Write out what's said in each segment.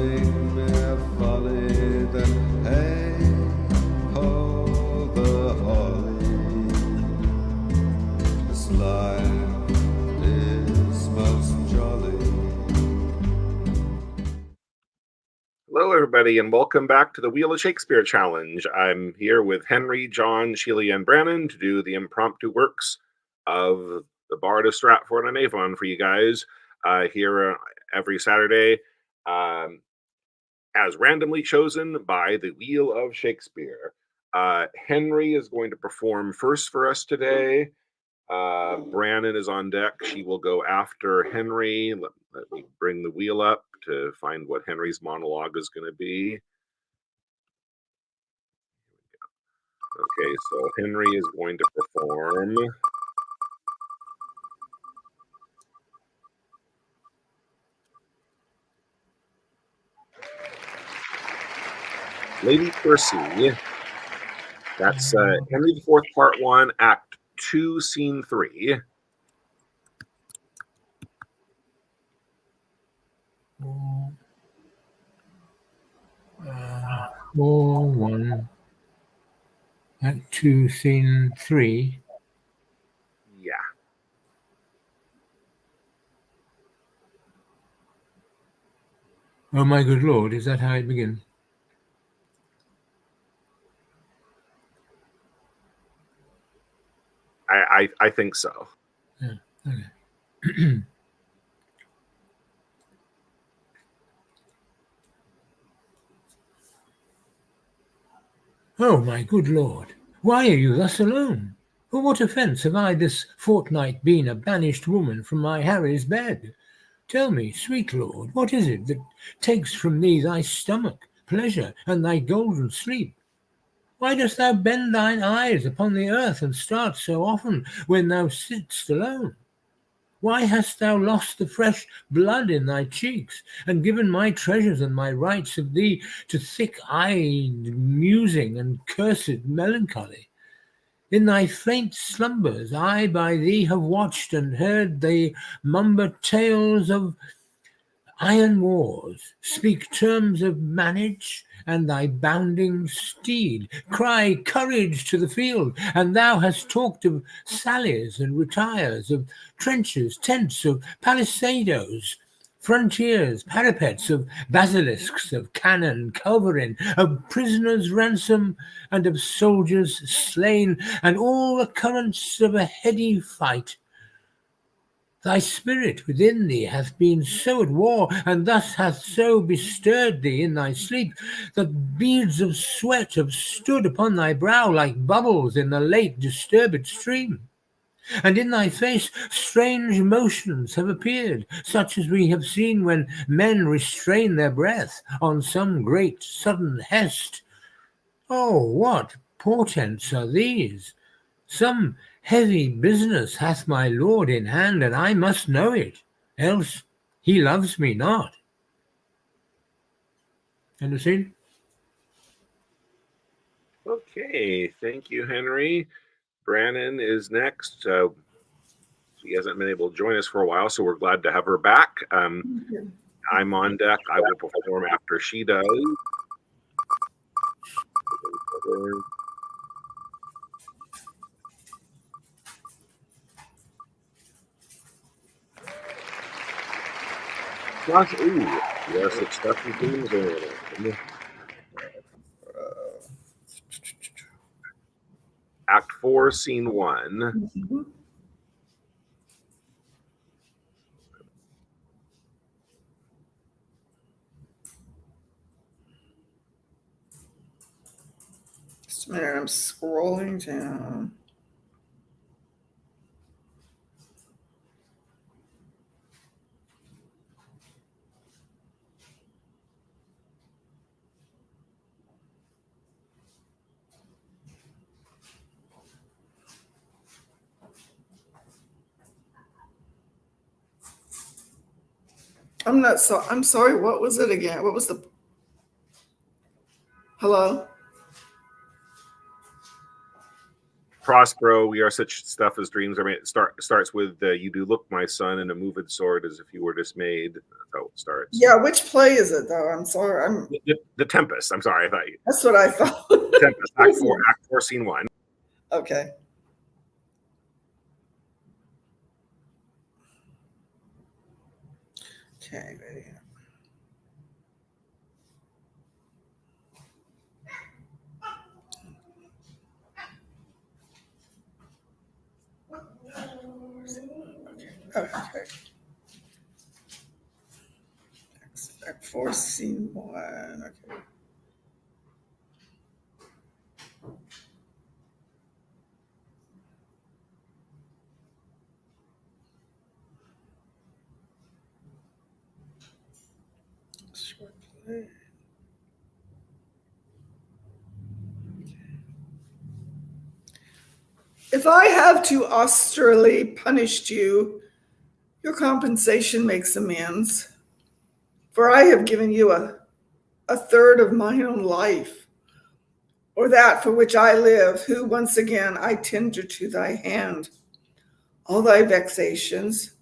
calling mere folly, then hey ho the holly. This life is most jolly. Hello, everybody, and welcome back to the Wheel of Shakespeare Challenge. I'm here with Henry, John, Sheila, and Brannon to do the impromptu works of the Bard of Stratford and Avon for you guys here every Saturday, as randomly chosen by the Wheel of Shakespeare. Henry is going to perform first for us today. Brannon is on deck. She will go after Henry. Let me bring the wheel up to find what Henry's monologue is going to be. Okay, so Henry is going to perform Lady Percy. That's Henry IV, Part 1, Act 2, Scene 3. War 1, Act 2, Scene 3. Yeah. Oh my good lord, is that how it begins? I think so. Yeah, okay. Oh my good lord, why are you thus alone? For what offence have I this fortnight been a banished woman from my Harry's bed? Tell me, sweet lord, what is it that takes from thee thy stomach, pleasure, and thy golden sleep? Why dost thou bend thine eyes upon the earth and start so often when thou sitt'st alone? Why hast thou lost the fresh blood in thy cheeks, and given my treasures and my rights of thee to thick-eyed musing and cursed melancholy? In thy faint slumbers I by thee have watched and heard thee mumber tales of iron wars, speak terms of manage, and thy bounding steed cry courage to the field, and thou hast talked of sallies and retires, of trenches, tents, of palisadoes, frontiers, parapets, of basilisks, of cannon, culverin, of prisoners' ransom, and of soldiers slain, and all occurrence of a heady fight. Thy spirit within thee hath been so at war, and thus hath so bestirred thee in thy sleep, that beads of sweat have stood upon thy brow like bubbles in the late disturbed stream. And in thy face strange motions have appeared, such as we have seen when men restrain their breath on some great sudden hest. Oh, what portents are these? Some heavy business hath my lord in hand, and I must know it, else he loves me not. Understand? Okay, thank you, Henry. Brannon is next. She hasn't been able to join us for a while, so we're glad to have her back. I'm on deck. I will perform after she does. Gosh, ooh, yes, it's Stephen King's Act 4, Scene 1. Just a minute, I'm scrolling down. I'm sorry, what was it again? What was the hello? Prospero, we are such stuff as dreams are made. Starts with you do look, my son, and a moved sword as if you were dismayed. That's how it starts. Yeah, which play is it though? I'm sorry. The Tempest. I'm sorry, I thought you. That's what I thought. Tempest, Act 4, Scene 1. Okay. Okay, ready. Okay. Act 4, Scene 1. Okay. Short play. If I have too austerely punished you, your compensation makes amends. For I have given you a third of mine own life, or that for which I live, who once again I tender to thy hand. All thy vexations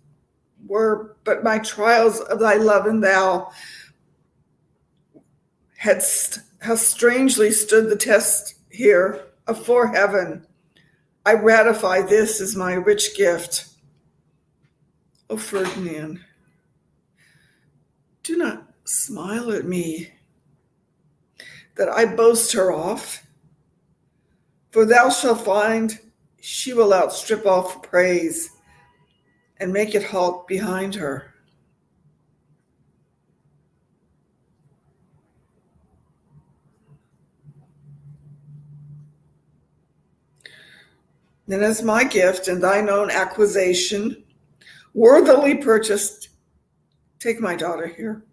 were but my trials of thy love, and thou hast strangely stood the test here afore heaven. I ratify this as my rich gift. O Ferdinand, do not smile at me that I boast her off, for thou shalt find she will outstrip all praise and make it halt behind her. Then as my gift and thine own acquisition, worthily purchased, take my daughter here.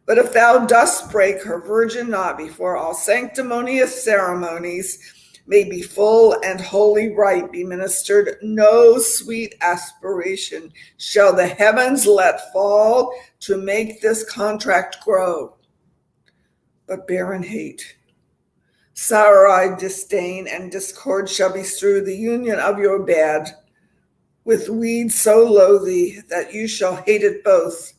But if thou dost break her virgin knot before all sanctimonious ceremonies may be full and holy rite be ministered, no sweet aspiration shall the heavens let fall to make this contract grow, but barren hate, sour-eyed disdain, and discord shall bestrew the union of your bed with weeds so loathy that you shall hate it both.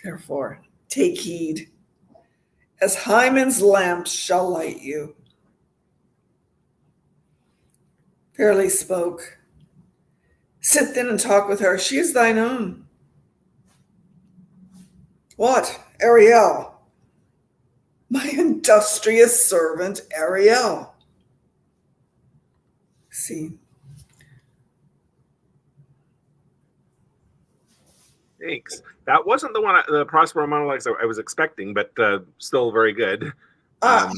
Therefore, take heed, as Hymen's lamps shall light you. Fairly spoke. Sit then and talk with her. She is thine own. What, Ariel? My industrious servant, Ariel. See. Thanks. That wasn't the Prospero monologues I was expecting, but still very good. But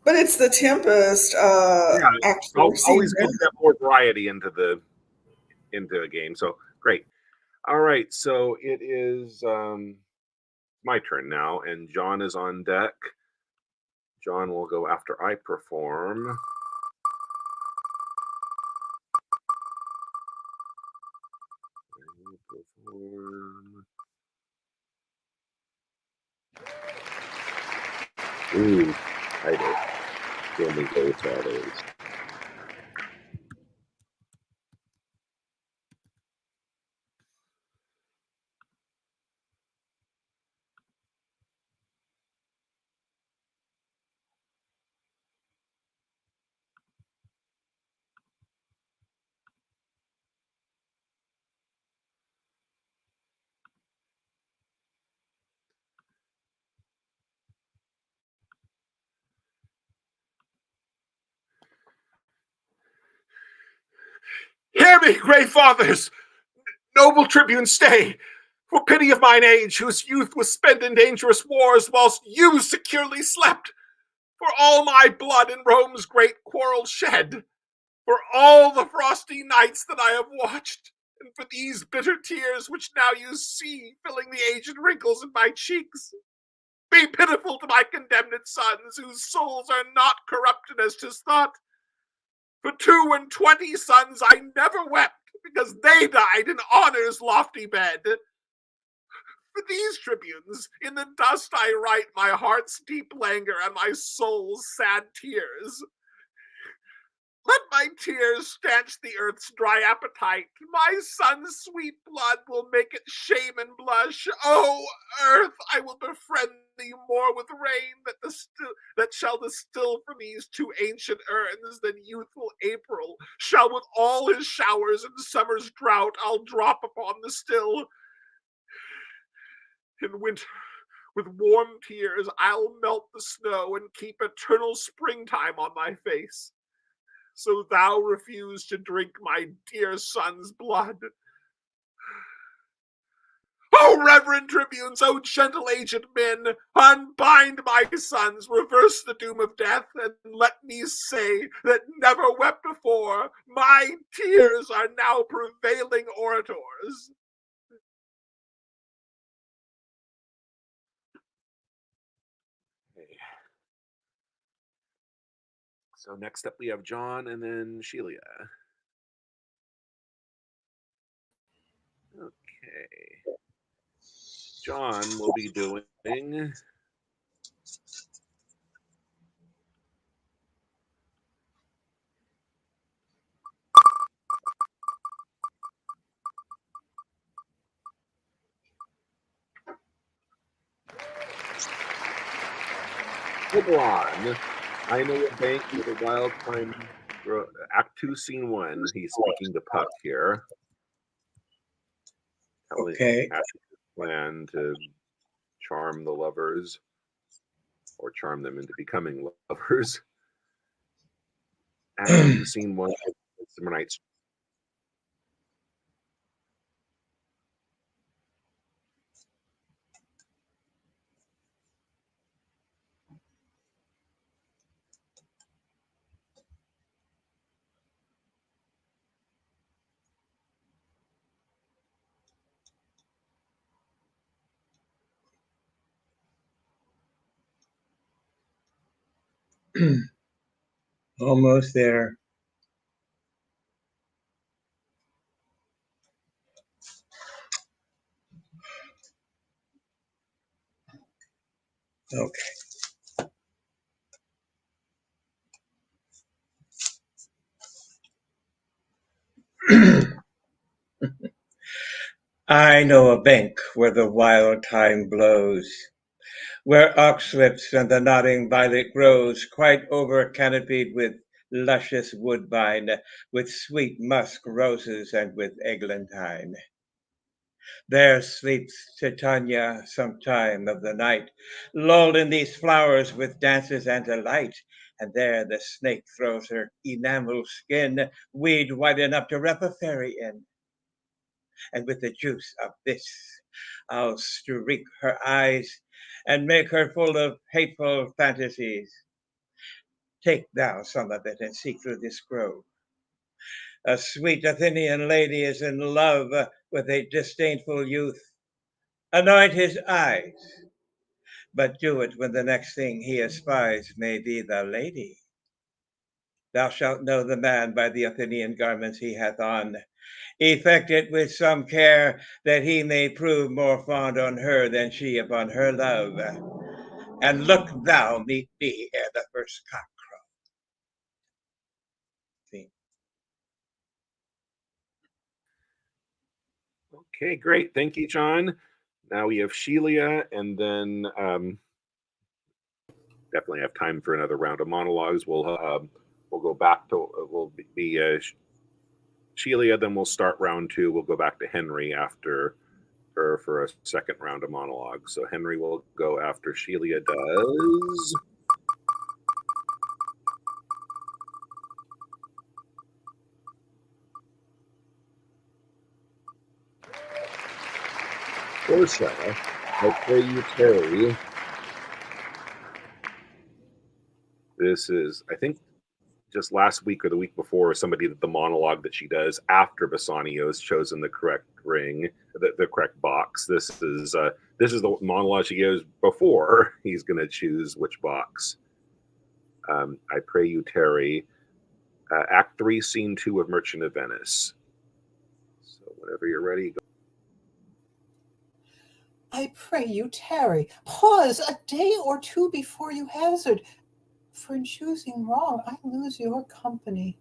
it's the Tempest. Act 4, always good to get more variety into a game. So great. All right, so it is my turn now, and John is on deck. John will go after I perform. Ooh, I did. Let me go with all those. Hear me, great fathers! Noble tribunes, stay! For pity of mine age, whose youth was spent in dangerous wars, whilst you securely slept! For all my blood in Rome's great quarrel shed! For all the frosty nights that I have watched! And for these bitter tears which now you see filling the aged wrinkles in my cheeks! Be pitiful to my condemned sons, whose souls are not corrupted as 'tis thought! For 22 sons I never wept, because they died in honor's lofty bed. For these tribunes, in the dust I write my heart's deep languor and my soul's sad tears. Let my tears stanch the earth's dry appetite. My son's sweet blood will make it shame and blush. O earth, I will befriend thee more with rain that shall distill from these two ancient urns than youthful April shall with all his showers and summer's drought I'll drop upon the still. In winter, with warm tears, I'll melt the snow and keep eternal springtime on thy face. So thou refuse to drink my dear son's blood. O reverend tribunes, O gentle aged men, unbind my sons, reverse the doom of death, and let me say that never wept before, my tears are now prevailing orators. So next up we have John and then Sheila. Okay. John will be doing on. I know a bank with a wild time. Act 2, Scene 1. He's speaking to Puck here. Okay. Plan to charm the lovers or charm them into becoming lovers. Act 2, Scene 1. Summer Nights. Almost there. Okay. I know a bank where the wild thyme blows, where ox lips and the nodding violet grows, quite over canopied with luscious woodbine, with sweet musk roses and with eglantine. There sleeps Titania some time of the night, lulled in these flowers with dances and delight. And there the snake throws her enamel skin, weed white enough to wrap a fairy in. And with the juice of this, I'll streak her eyes and make her full of hateful fantasies. Take thou some of it and seek through this grove. A sweet Athenian lady is in love with a disdainful youth. Anoint his eyes, but do it when the next thing he espies may be the lady. Thou shalt know the man by the Athenian garments he hath on. Effect it with some care, that he may prove more fond on her than she upon her love. And look thou meet me ere the first cock crow. See? Okay, great. Thank you, John. Now we have Sheila, and then definitely have time for another round of monologues. We'll go back to we'll be Sheila, then we'll start round 2. We'll go back to Henry after her for a second round of monologues. So Henry will go after Sheila does. Portia, I pray you tarry. This is, I think, just last week or the week before, somebody did the monologue that she does after Bassanio's chosen the correct ring, the correct box. This is the monologue she gives before he's going to choose which box. I pray you tarry. Act 3, Scene 2 of Merchant of Venice. So whenever you're ready, go. I pray you tarry. Pause a day or two before you hazard. For in choosing wrong, I lose your company.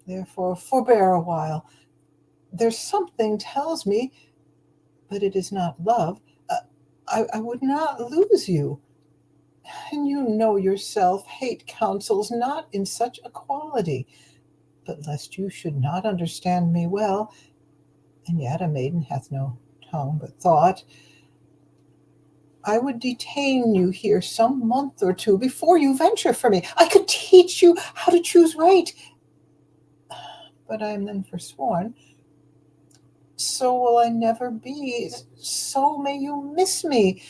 Therefore, forbear a while. There's something tells me, but it is not love. I would not lose you. And you know yourself, hate counsels not in such a quality. But lest you should not understand me well, and yet a maiden hath no tongue but thought, I would detain you here some month or two before you venture from me. I could teach you how to choose right, but I am then forsworn. So will I never be, so may you miss me.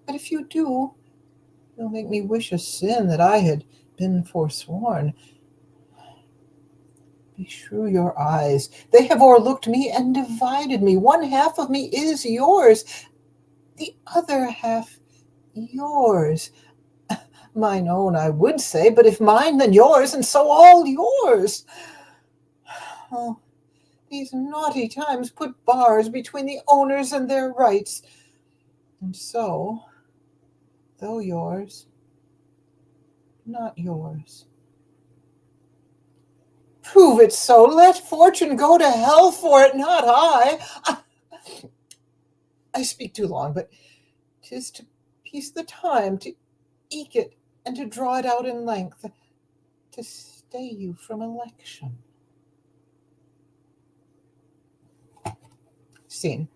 But if you do, you'll make me wish a sin that I had been forsworn. Beshrew your eyes, they have o'erlooked me and divided me. One half of me is yours, the other half yours. Mine own, I would say, but if mine, then yours, and so all yours. Oh, these naughty times put bars between the owners and their rights. And so, though yours, not yours. Prove it so. Let fortune go to hell for it, not I. I speak too long, but 'tis to piece the time, to eke it, and to draw it out in length, to stay you from election. Scene.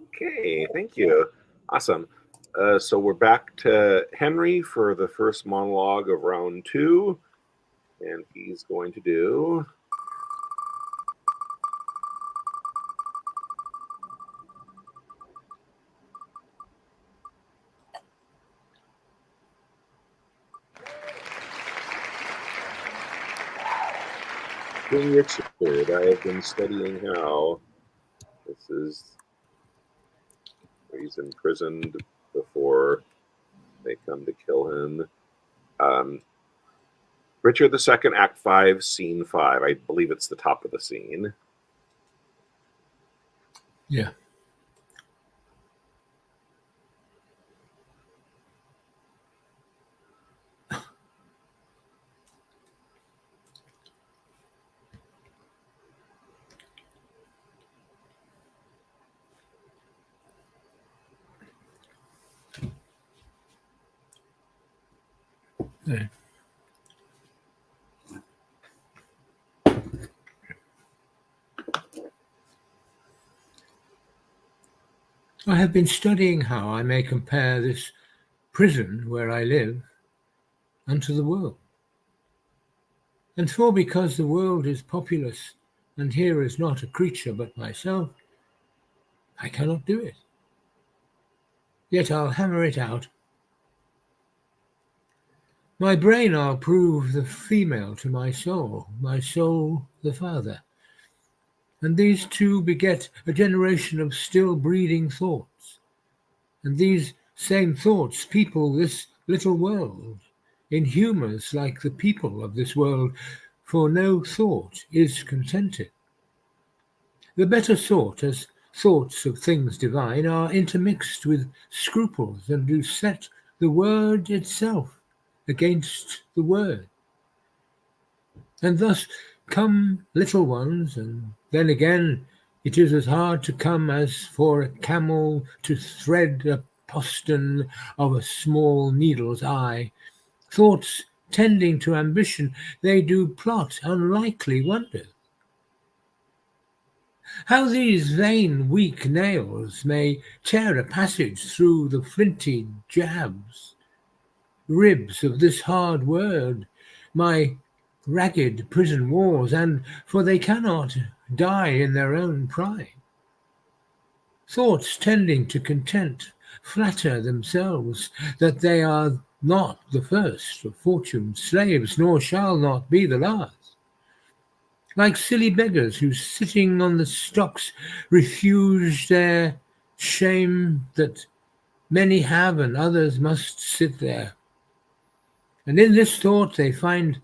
Okay, thank you. Awesome. So we're back to Henry for the first monologue of round 2, and he's going to do. King Richard, I have been studying how. This is where he's imprisoned before they come to kill him. Richard II, Act 5, Scene 5. I believe it's the top of the scene. Yeah. Yeah. I have been studying how I may compare this prison where I live unto the world. And for because the world is populous, and here is not a creature but myself, I cannot do it. Yet I'll hammer it out. My brain I'll prove the female to my soul the father. And these two beget a generation of still breeding thoughts. And these same thoughts people this little world, in humours like the people of this world, for no thought is contented. The better sort, as thoughts of things divine, are intermixed with scruples, and do set the word itself against the word. And thus come little ones, and then again it is as hard to come as for a camel to thread a postern of a small needle's eye. Thoughts tending to ambition, they do plot unlikely wonders. How these vain weak nails may tear a passage through the flinty ribs of this hard word, my ragged prison walls, and for they cannot die in their own pride. Thoughts tending to content flatter themselves that they are not the first of fortune's slaves, nor shall not be the last. Like silly beggars who, sitting on the stocks, refuse their shame that many have and others must sit there. And in this thought they find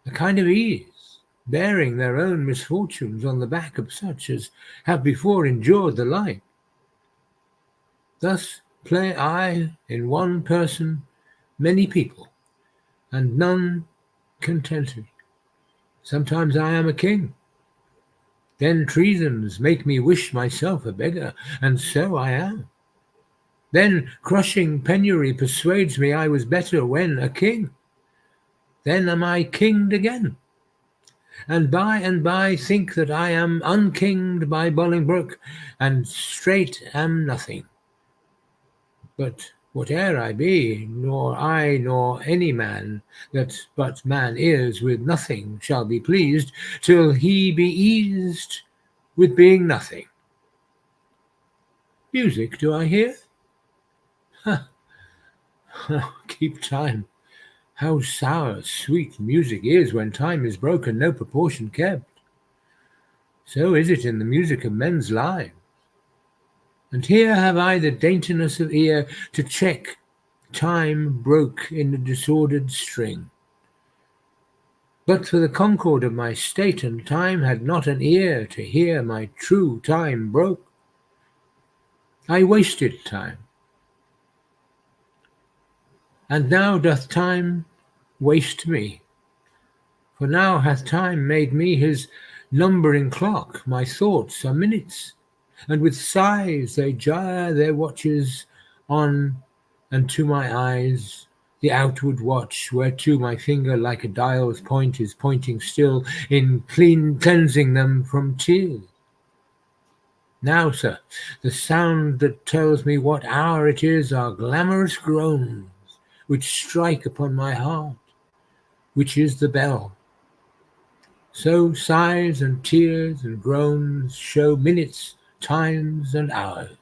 a kind of ease, bearing their own misfortunes on the back of such as have before endured the like. Thus play I in one person many people, and none contented. Sometimes I am a king. Then treasons make me wish myself a beggar, and so I am. Then crushing penury persuades me I was better when a king. Then am I kinged again, and by think that I am unkinged by Bolingbroke, and straight am nothing. But whate'er I be, nor I nor any man that but man is with nothing shall be pleased, till he be eased with being nothing. Music do I hear? Ha! Keep time. How sour sweet music is when time is broken, no proportion kept. So is it in the music of men's lives. And here have I the daintiness of ear to check time broke in a disordered string. But for the concord of my state, and time had not an ear to hear my true time broke, I wasted time. And now doth time waste me. For now hath time made me his numbering clock, my thoughts are minutes, and with sighs they gyre their watches on, and to my eyes the outward watch, whereto my finger like a dial's point is pointing still, in cleansing them from tears. Now, sir, the sound that tells me what hour it is are glamorous groans, which strike upon my heart, which is the bell. So sighs and tears and groans show minutes, times, and hours.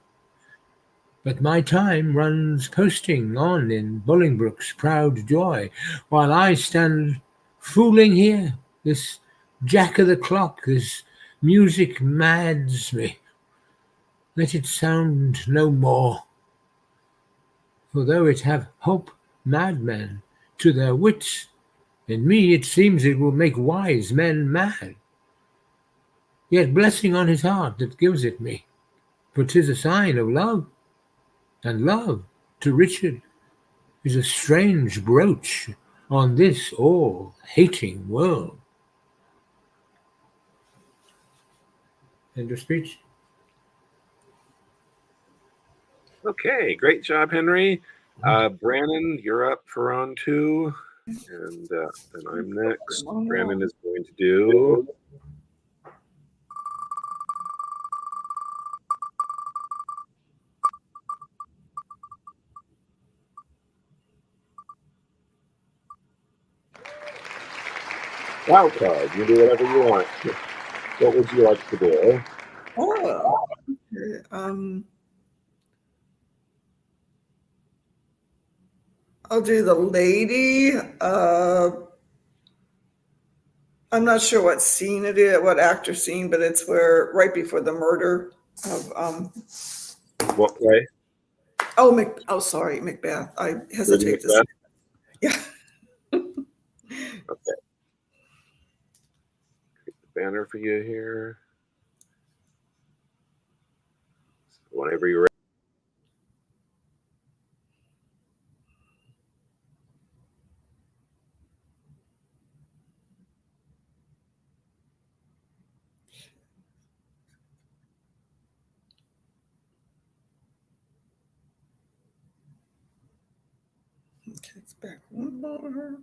But my time runs posting on in Bolingbroke's proud joy, while I stand fooling here. This jack of the clock, this music mads me. Let it sound no more. For though it have hope madmen to their wits, in me it seems it will make wise men mad. Yet blessing on his heart that gives it me, for 'tis a sign of love, and love to Richard is a strange brooch on this all-hating world. End of speech. Okay, great job, Henry. Brannon, you're up for round 2, and then I'm next. Brannon is going to do wild card. You do whatever you want. What would you like to do? Oh, okay. I'll do the lady. I'm not sure what scene it is, what actor scene, but it's where right before the murder of What play? sorry, Macbeth. I Lady hesitate to say. Macbeth? Yeah. Okay. Create the banner for you here. Whenever you're ready. Okay, it's back one more.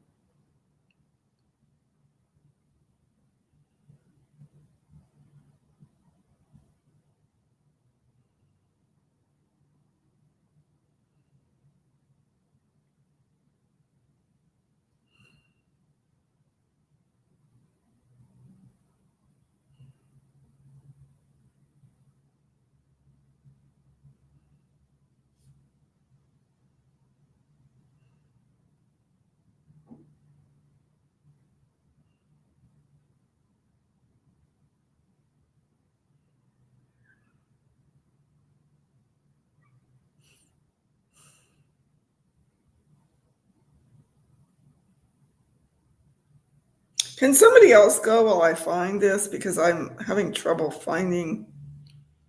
Can somebody else go while I find this? Because I'm having trouble finding.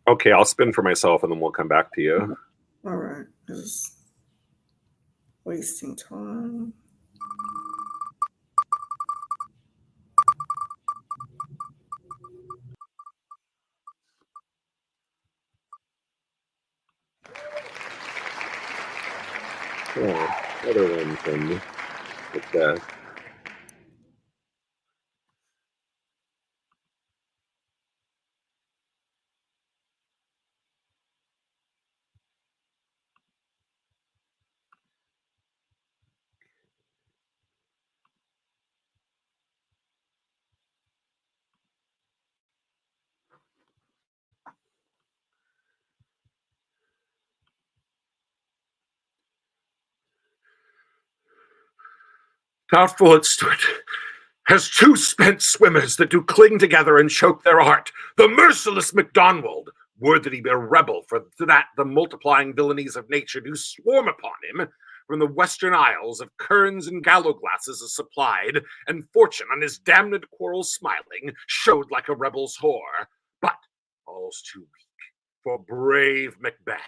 Okay, I'll spin for myself and then we'll come back to you. All right. Just wasting time. Other one from Macbeth. Doubtful it stood, as two spent swimmers that do cling together and choke their art. The merciless MacDonald, would that he be a rebel, for that the multiplying villainies of nature do swarm upon him. From the western isles of kerns and gallowglasses is supplied, and fortune on his damned quarrel smiling showed like a rebel's whore. But all's too weak for brave Macbeth.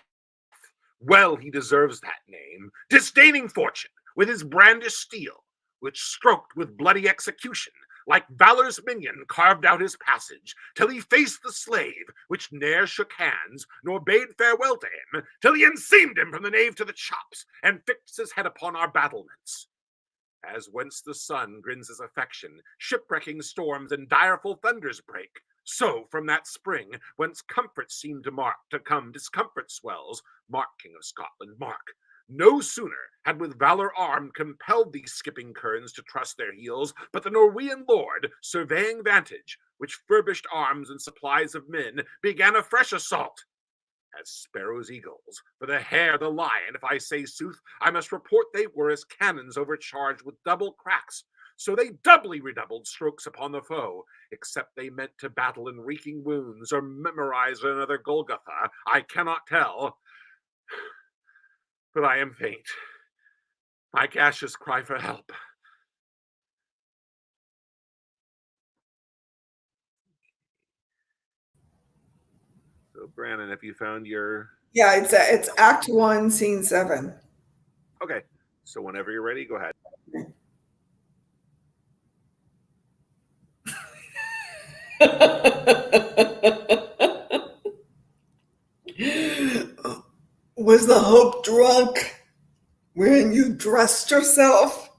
Well he deserves that name, disdaining fortune with his brandished steel, which stroked with bloody execution, like valor's minion carved out his passage, till he faced the slave, which ne'er shook hands, nor bade farewell to him, till he enseamed him from the nave to the chops, and fixed his head upon our battlements. As whence the sun grins his affection, shipwrecking storms and direful thunders break, so from that spring, whence comfort seemed to come, discomfort swells. Mark, King of Scotland, mark. No sooner had with valor armed compelled these skipping kerns to trust their heels, but the Norwegian lord, surveying vantage, which furbished arms and supplies of men, began a fresh assault. As sparrows eagles, for the hare, the lion, if I say sooth, I must report they were as cannons overcharged with double cracks. So they doubly redoubled strokes upon the foe, except they meant to battle in reeking wounds, or memorize another Golgotha, I cannot tell. But I am faint. My gaseous cry for help. So, Brandon, have you found your... Yeah, it's Act 1, Scene 7. Okay, so whenever you're ready, go ahead. Was the hope drunk wherein you dressed yourself?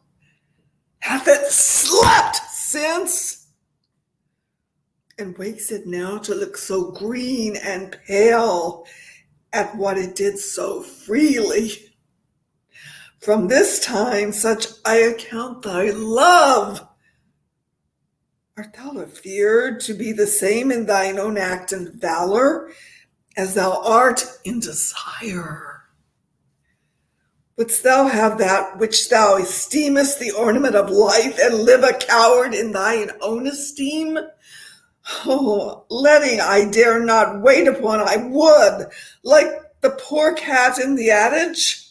Hath it slept since? And wakes it now to look so green and pale at what it did so freely? From this time such I account thy love. Art thou afeard to be the same in thine own act and valor as thou art in desire? Wouldst thou have that which thou esteemest the ornament of life, and live a coward in thine own esteem? Oh, letting I dare not wait upon, I would, like the poor cat in the adage.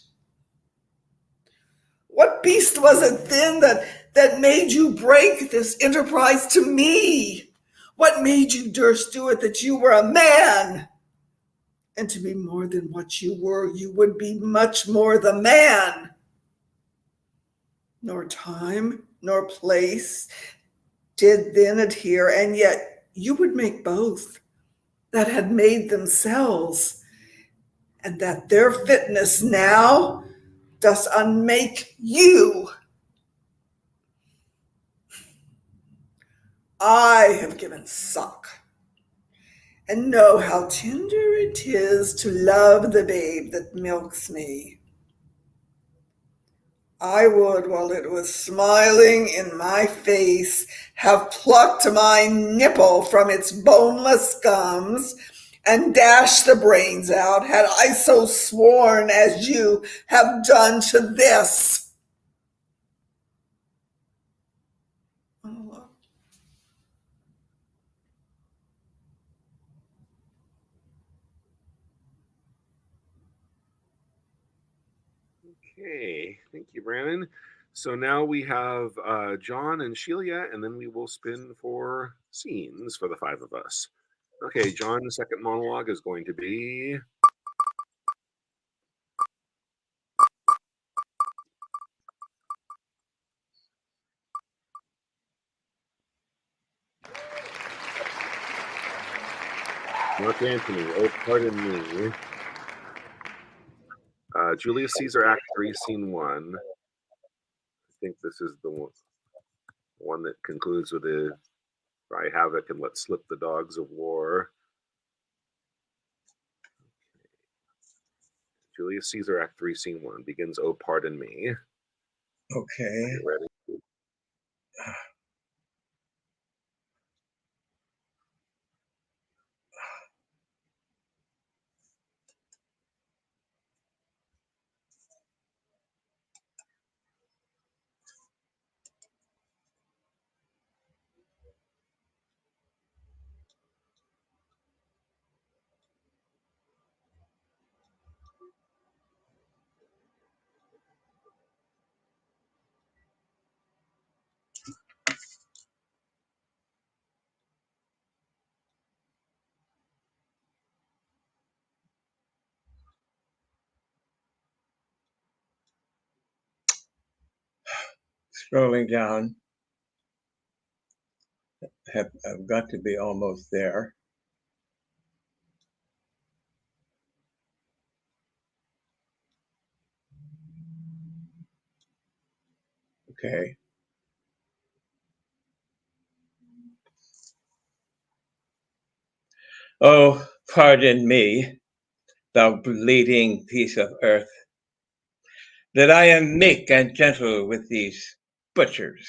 What beast was it then that made you break this enterprise to me? What made you durst do it that you were a man? And to be more than what you were, you would be much more the man. Nor time, nor place did then adhere, and yet you would make both that had made themselves, and that their fitness now does unmake you. I have given suck, and know how tender it is to love the babe that milks me. I would, while it was smiling in my face, have plucked my nipple from its boneless gums and dashed the brains out, had I so sworn as you have done to this. Okay, thank you, Brandon. So now we have John and Sheila, and then we will spin for scenes for the five of us. Okay, John, the second monologue is going to be... Mark Antony, oh, pardon me. Julius Caesar, Act 3, Scene 1. I think this is the one that concludes with a cry havoc and let slip the dogs of war. Julius Caesar, Act 3, Scene 1 begins, "Oh, pardon me." Okay. Are you ready? Scrolling down. I've got to be almost there. Okay. Oh, pardon me, thou bleeding piece of earth, that I am meek and gentle with these butchers.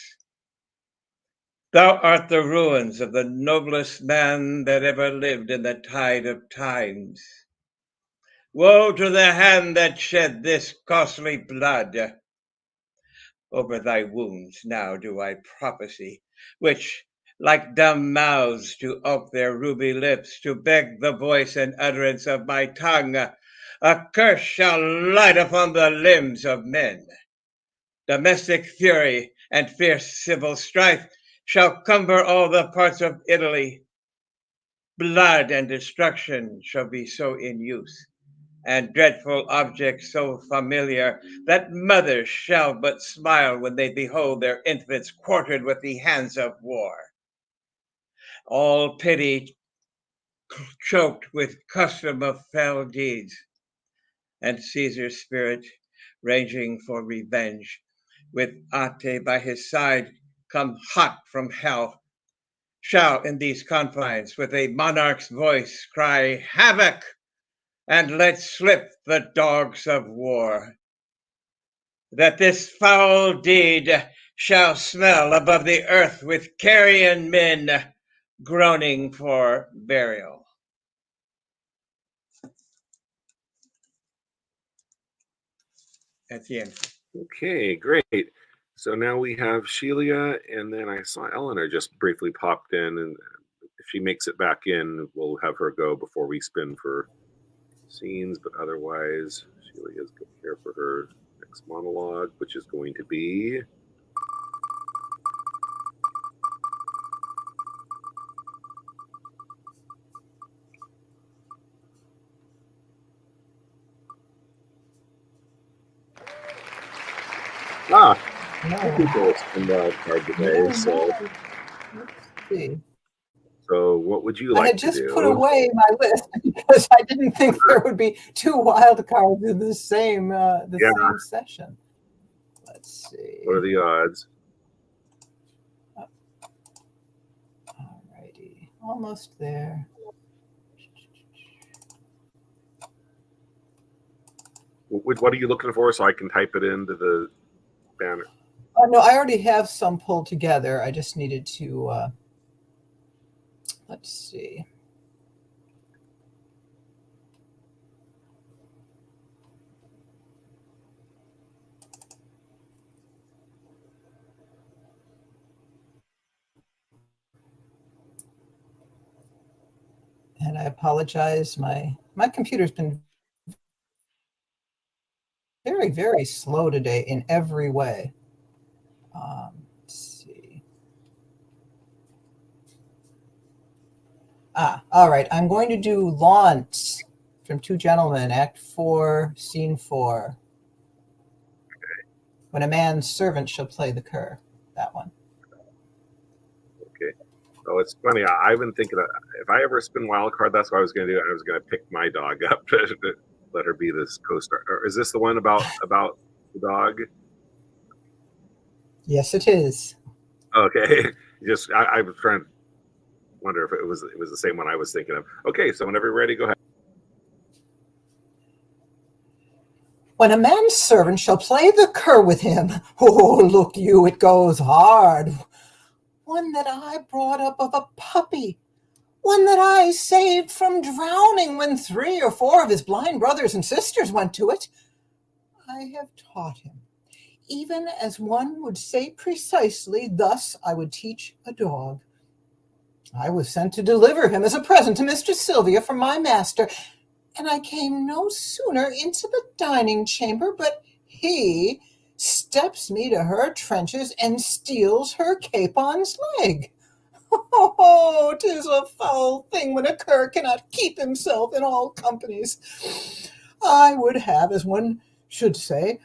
Thou art the ruins of the noblest man that ever lived in the tide of times. Woe to the hand that shed this costly blood. Over thy wounds now do I prophesy, which, like dumb mouths, to ope their ruby lips, to beg the voice and utterance of my tongue, a curse shall light upon the limbs of men. Domestic fury and fierce civil strife shall cumber all the parts of Italy. Blood and destruction shall be so in use, and dreadful objects so familiar, that mothers shall but smile when they behold their infants quartered with the hands of war. All pity choked with custom of fell deeds, and Caesar's spirit, raging for revenge, with Ate by his side, come hot from hell, shall in these confines with a monarch's voice cry havoc, and let slip the dogs of war, that this foul deed shall smell above the earth with carrion men groaning for burial. At the end. Okay, great. So now we have Sheila, and then I saw Eleanor just briefly popped in, and if she makes it back in, we'll have her go before we spin for scenes, but otherwise, Sheila is here for her next monologue, which is going to be two people spin wild card today, so Let's see. so what would you I like had to just do? put away my list because I didn't think there would be two wild cards in the same same session. Let's see. What are the odds? Alrighty, almost there. What are you looking for so I can type it into the banner? No, I already have some pulled together. I just needed to, let's see. And I apologize. My computer's been very, very slow today in every way. Let's see. All right. I'm going to do Launce from Two Gentlemen, Act 4, Scene 4. When a man's servant shall play the cur. That one. Okay. Oh, it's funny. I've been thinking that if I ever spin wild card, that's what I was going to do. I was going to pick my dog up. let her be this co-star. Or is this the one about the dog? Yes, it is. Okay, just I was trying to wonder if it was the same one I was thinking of. Okay, so whenever you're ready, go ahead. When a man's servant shall play the cur with him, oh, look you, it goes hard. One that I brought up of a puppy, one that I saved from drowning when 3 or 4 of his blind brothers and sisters went to it, I have taught him, even as one would say precisely, thus I would teach a dog. I was sent to deliver him as a present to Mistress Sylvia from my master, and I came no sooner into the dining chamber, but he steps me to her trenches and steals her capon's leg. Oh, 'tis a foul thing when a cur cannot keep himself in all companies. I would have, as one should say,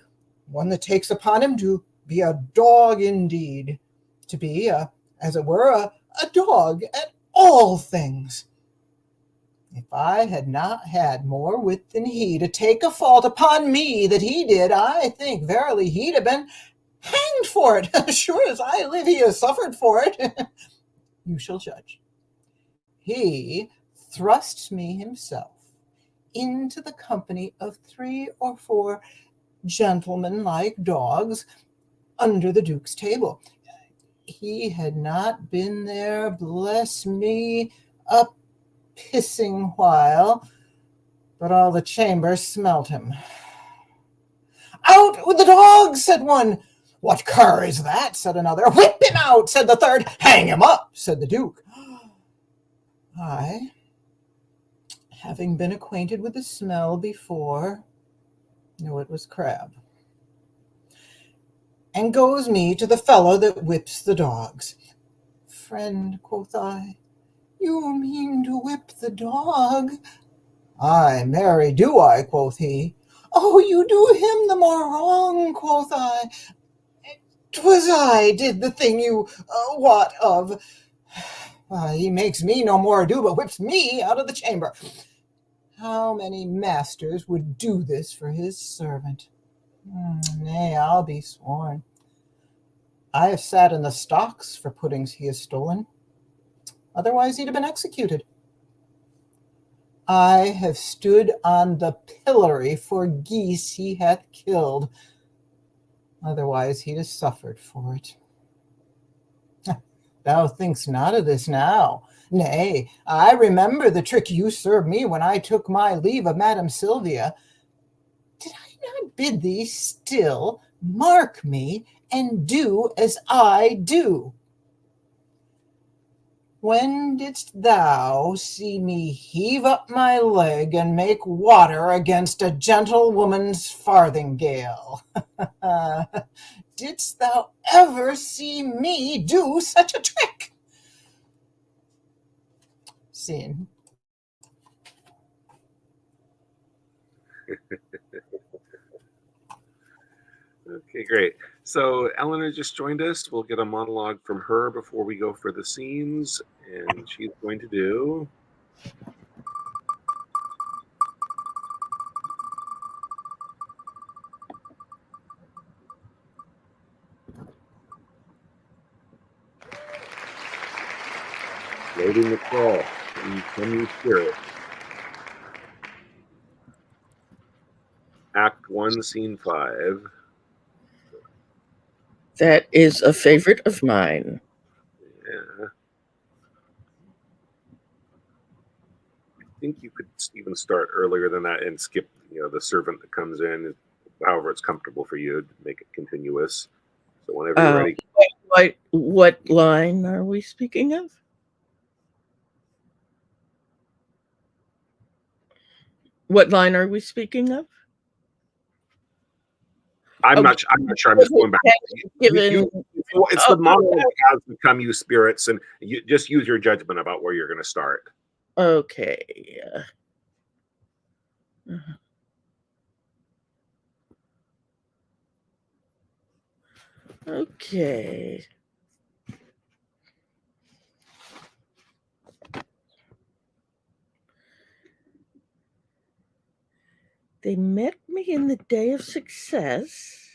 one that takes upon him to be a dog indeed, to be, as it were, a dog at all things. If I had not had more wit than he to take a fault upon me that he did, I think verily he'd have been hanged for it. Sure as I live, he has suffered for it. You shall judge. He thrusts me himself into the company of 3 or 4 gentleman-like dogs under the Duke's table. He had not been there, bless me, a pissing while, but all the chamber smelt him. Out with the dogs, said one. What cur is that, said another. Whip him out, said the third. Hang him up, said the Duke. I, having been acquainted with the smell before, knew it was crab, and goes me to the fellow that whips the dogs. Friend, quoth I, you mean to whip the dog? Ay, marry, do I, quoth he. Oh, you do him the more wrong, quoth I. 'Twas I did the thing you wot of. He makes me no more ado, but whips me out of the chamber. How many masters would do this for his servant? Nay, I'll be sworn. I have sat in the stocks for puddings he has stolen. Otherwise he'd have been executed. I have stood on the pillory for geese he hath killed. Otherwise he'd have suffered for it. Thou thinkst not of this now. Nay, I remember the trick you served me when I took my leave of Madam Sylvia. Did I not bid thee still mark me and do as I do? When didst thou see me heave up my leg and make water against a gentlewoman's farthingale? Didst thou ever see me do such a trick? Scene. Okay, great. So Eleanor just joined us. We'll get a monologue from her before we go for the scenes, and she's going to do. Loading the call. Come you spirit. Act 1, Scene 5. That is a favorite of mine. Yeah. I think you could even start earlier than that and skip, the servant that comes in, however it's comfortable for you, to make it continuous. So whenever you're ready. What line are we speaking of? What line are we speaking of? I'm not sure. I'm just going back. It's the monologue as become you spirits, and you just use your judgment about where you're going to start. Okay. Okay. They met me in the day of success,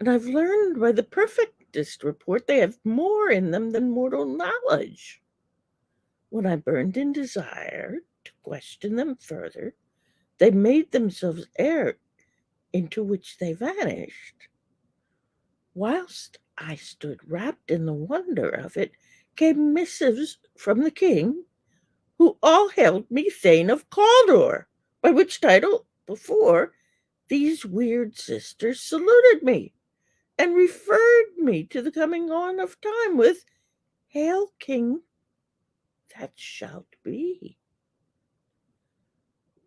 and I've learned by the perfectest report they have more in them than mortal knowledge. When I burned in desire to question them further, they made themselves air into which they vanished. Whilst I stood wrapped in the wonder of it, came missives from the king, who all hailed me Thane of Cawdor, by which title before these weird sisters saluted me, and referred me to the coming on of time with Hail, King, that shalt be.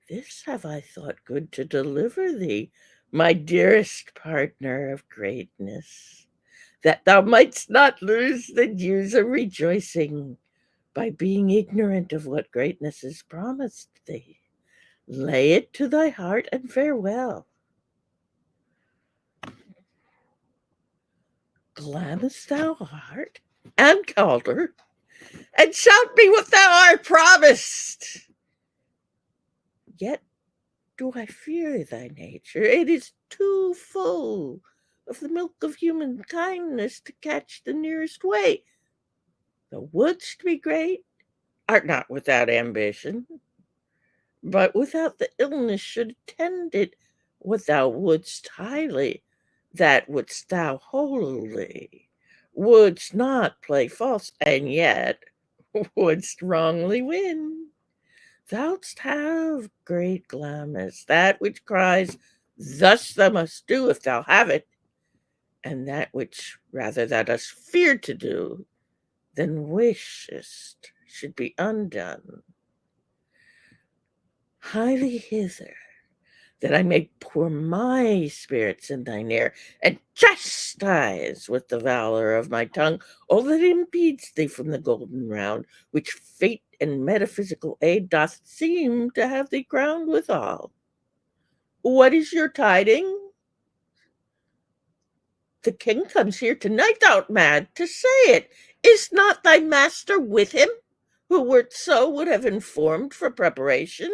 This have I thought good to deliver thee, my dearest partner of greatness, that thou mightst not lose the news of rejoicing by being ignorant of what greatness is promised thee. Lay it to thy heart, and farewell. Glammest thou heart and Calder, and shalt be what thou art promised. Yet do I fear thy nature, it is too full of the milk of human kindness to catch the nearest way. Thou wouldst be great, art not without ambition, but without the illness should attend it. What thou wouldst highly, that wouldst thou wholly, wouldst not play false, and yet wouldst wrongly win. Thou'st have, great Glamis, that which cries, thus thou must do if thou have it, and that which rather thou dost fear to do than wishest should be undone. Highly hither, that I may pour my spirits in thine ear, and chastise with the valor of my tongue all that impedes thee from the golden round, which fate and metaphysical aid doth seem to have thee crowned withal. What is your tiding? The king comes here tonight, thou'rt mad to say it. Is not thy master with him, who wert so would have informed for preparation?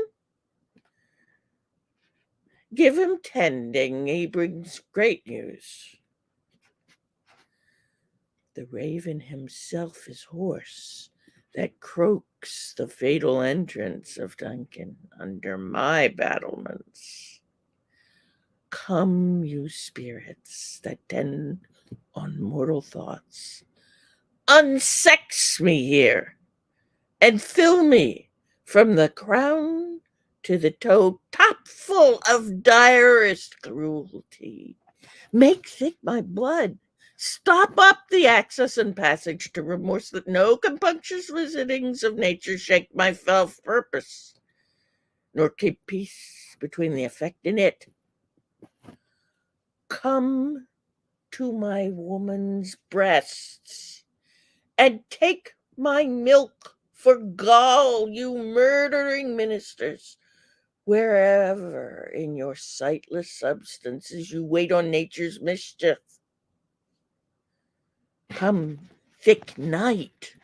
Give him tending, he brings great news. The raven himself is hoarse, that croaks the fatal entrance of Duncan under my battlements. Come, you spirits that tend on mortal thoughts, unsex me here, and fill me from the crown to the toe top full of direst cruelty. Make thick my blood, stop up the access and passage to remorse, that no compunctious visitings of nature shake my fell purpose, nor keep peace between the effect and it. Come to my woman's breasts, and take my milk for gall, you murdering ministers, wherever in your sightless substances you wait on nature's mischief. Come, thick night,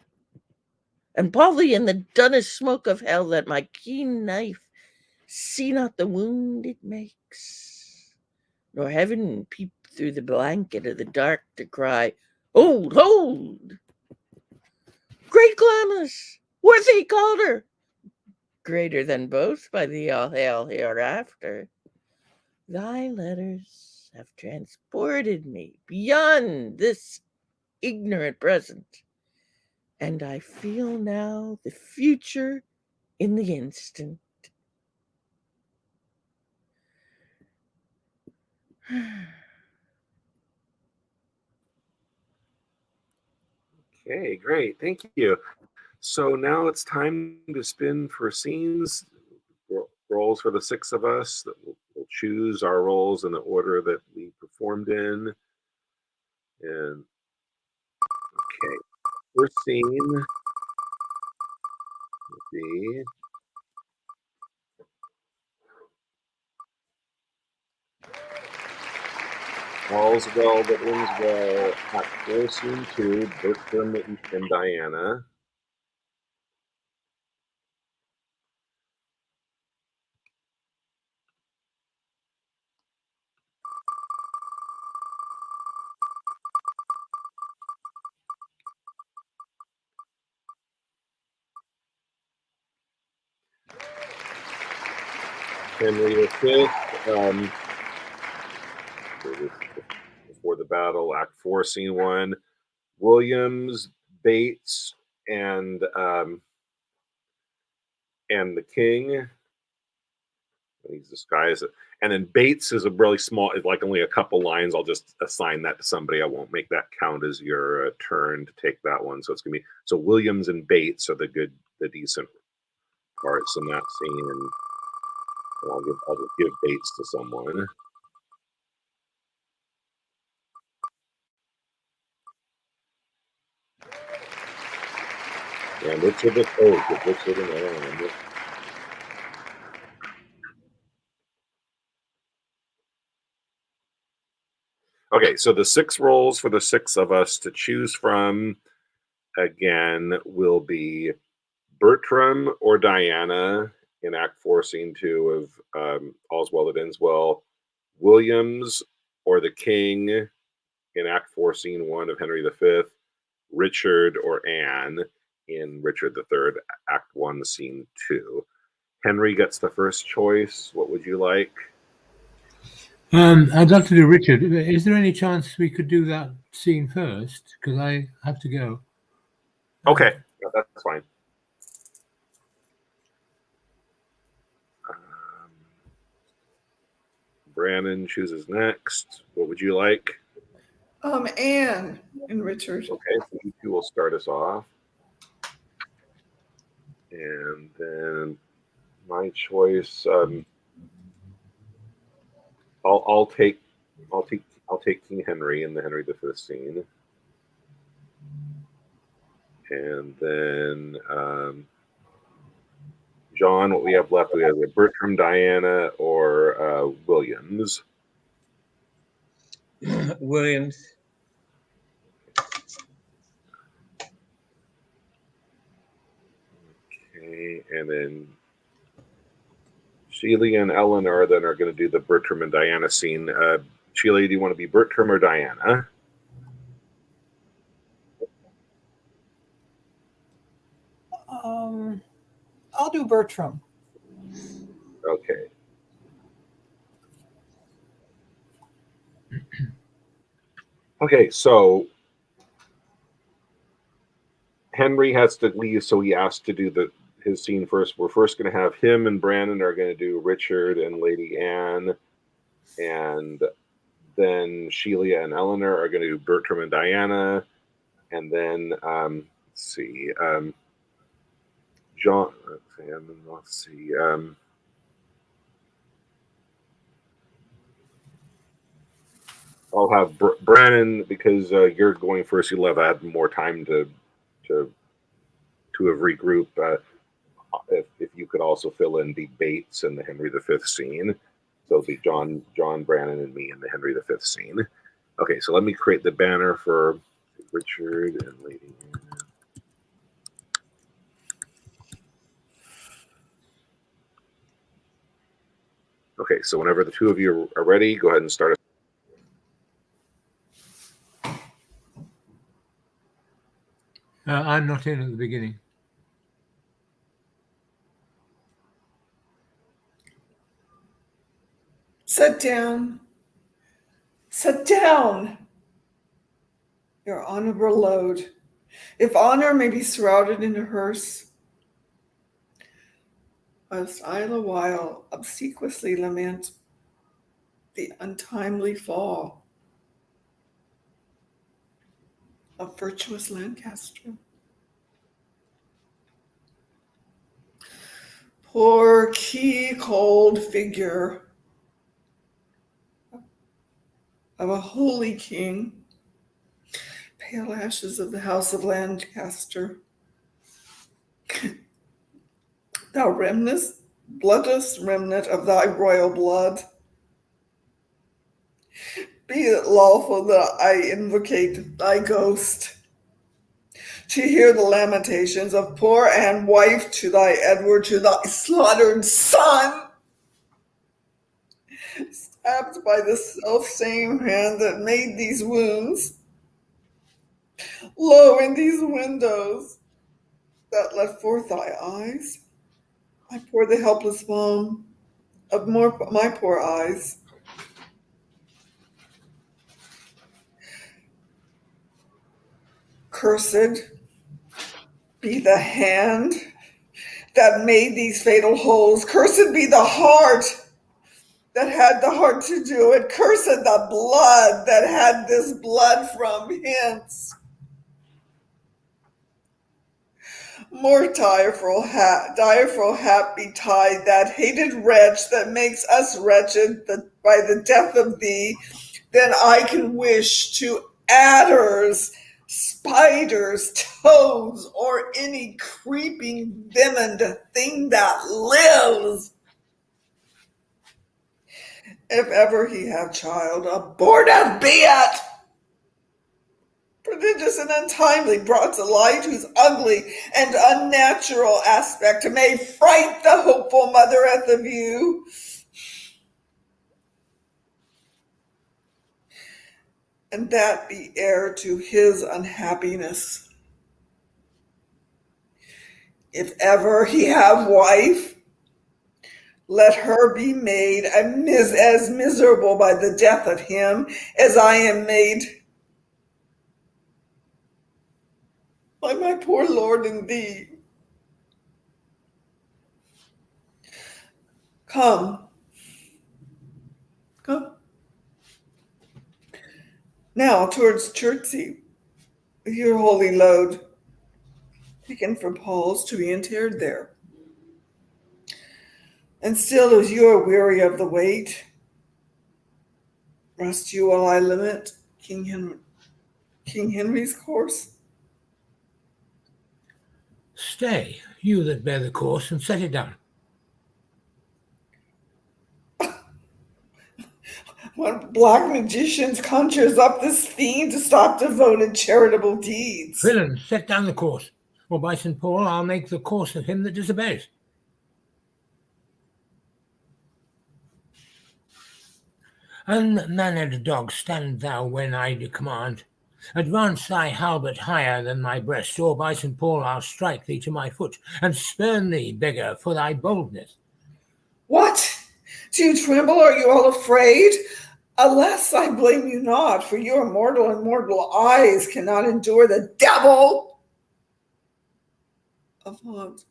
and Polly in the dunnest smoke of hell, that my keen knife see not the wound it makes, nor heaven peep through the blanket of the dark to cry, hold, hold! Great Glamis, worthy Calder, greater than both by thee I'll hail hereafter. Thy letters have transported me beyond this ignorant present, and I feel now the future in the instant. Okay, great. Thank you. So now it's time to spin for scenes, roles for the six of us. That we'll choose our roles in the order that we performed in. And okay, first scene will be All's Well That Ends Well, Act 4, Scene 2, Bertram and Diana. Henry V, before the battle, Act 4, Scene 1. Williams, Bates, and the king. He's disguised. And then Bates is a really small, like only a couple lines. I'll just assign that to somebody. I won't make that count as your turn to take that one. So it's gonna be Williams and Bates are the decent parts in that scene, and I'll just give Bates to someone. And Richard the Third, Richard and Ellen. Okay, so the 6 roles for the 6 of us to choose from again will be Bertram or Diana in Act 4, Scene 2 of All's Well That Ends Well, Williams or the King in Act 4, Scene 1 of Henry V, Richard or Anne in Richard III, Act 1, Scene 2. Henry gets the first choice. What would you like? I'd love to do Richard. Is there any chance we could do that scene first? Because I have to go. Okay, that's fine. Brandon chooses next. What would you like? Anne and Richard. Okay, so you two will start us off. And then my choice, I'll take King Henry in the Henry V scene. And then John, what we have left, we have Bertram, Diana, or Williams. Williams. Okay, and then Sheila and Eleanor then are going to do the Bertram and Diana scene. Sheila, do you want to be Bertram or Diana? I'll do Bertram. Okay. Okay, so Henry has to leave, so he asked to do his scene first. We're first going to have him and Brandon are going to do Richard and Lady Anne, and then Sheila and Eleanor are going to do Bertram and Diana, and then let's see, John. Let's see. I'll have Brandon, because you're going first. You'll have had more time to have regrouped. If you could also fill in the Bates and the Henry V scene, so it'll be John, Brandon, and me in the Henry V scene. Okay, so let me create the banner for Richard and Lady Anne. Okay, so whenever the two of you are ready, go ahead and start. I'm not in at the beginning. Sit down. Sit down. Your honorable load. If honor may be shrouded in a hearse, whilst I the while obsequiously lament the untimely fall of virtuous Lancaster. Poor key-cold figure of a holy king, pale ashes of the house of Lancaster. Thou bloodless remnant of thy royal blood, be it lawful that I invocate thy ghost to hear the lamentations of poor Anne, wife to thy Edward, to thy slaughtered son, stabbed by the self-same hand that made these wounds. Lo, in these windows that let forth thy eyes, I pour the helpless balm of my poor eyes. Cursed be the hand that made these fatal holes. Cursed be the heart that had the heart to do it. Cursed the blood that had this blood from hence. More direful hap betide that hated wretch that makes us wretched by the death of thee, than I can wish to adders, spiders, toads, or any creeping venomed thing that lives. If ever he have child, abortive be it! Prodigious and untimely brought to light, whose ugly and unnatural aspect may fright the hopeful mother at the view. And that be heir to his unhappiness. If ever he have wife, let her be made as miserable by the death of him as I am made by my poor lord and thee. Come. Now towards Chertsey, with your holy load, taken from Paul's to be interred there. And still as you are weary of the wait, rest you while I limit King Henry's course. Stay, you that bear the course, and set it down. What black magicians conjures up this fiend to stop devoted charitable deeds? Villain, set down the course, or by St. Paul I'll make the course of him that disobeys. Unmannered dog, stand thou when I do command. Advance thy halbert higher than my breast, or by St. Paul I'll strike thee to my foot, and spurn thee, beggar, for thy boldness. What? Do you tremble? Are you all afraid? Alas, I blame you not, for your mortal and mortal eyes cannot endure the devil. Avaunt.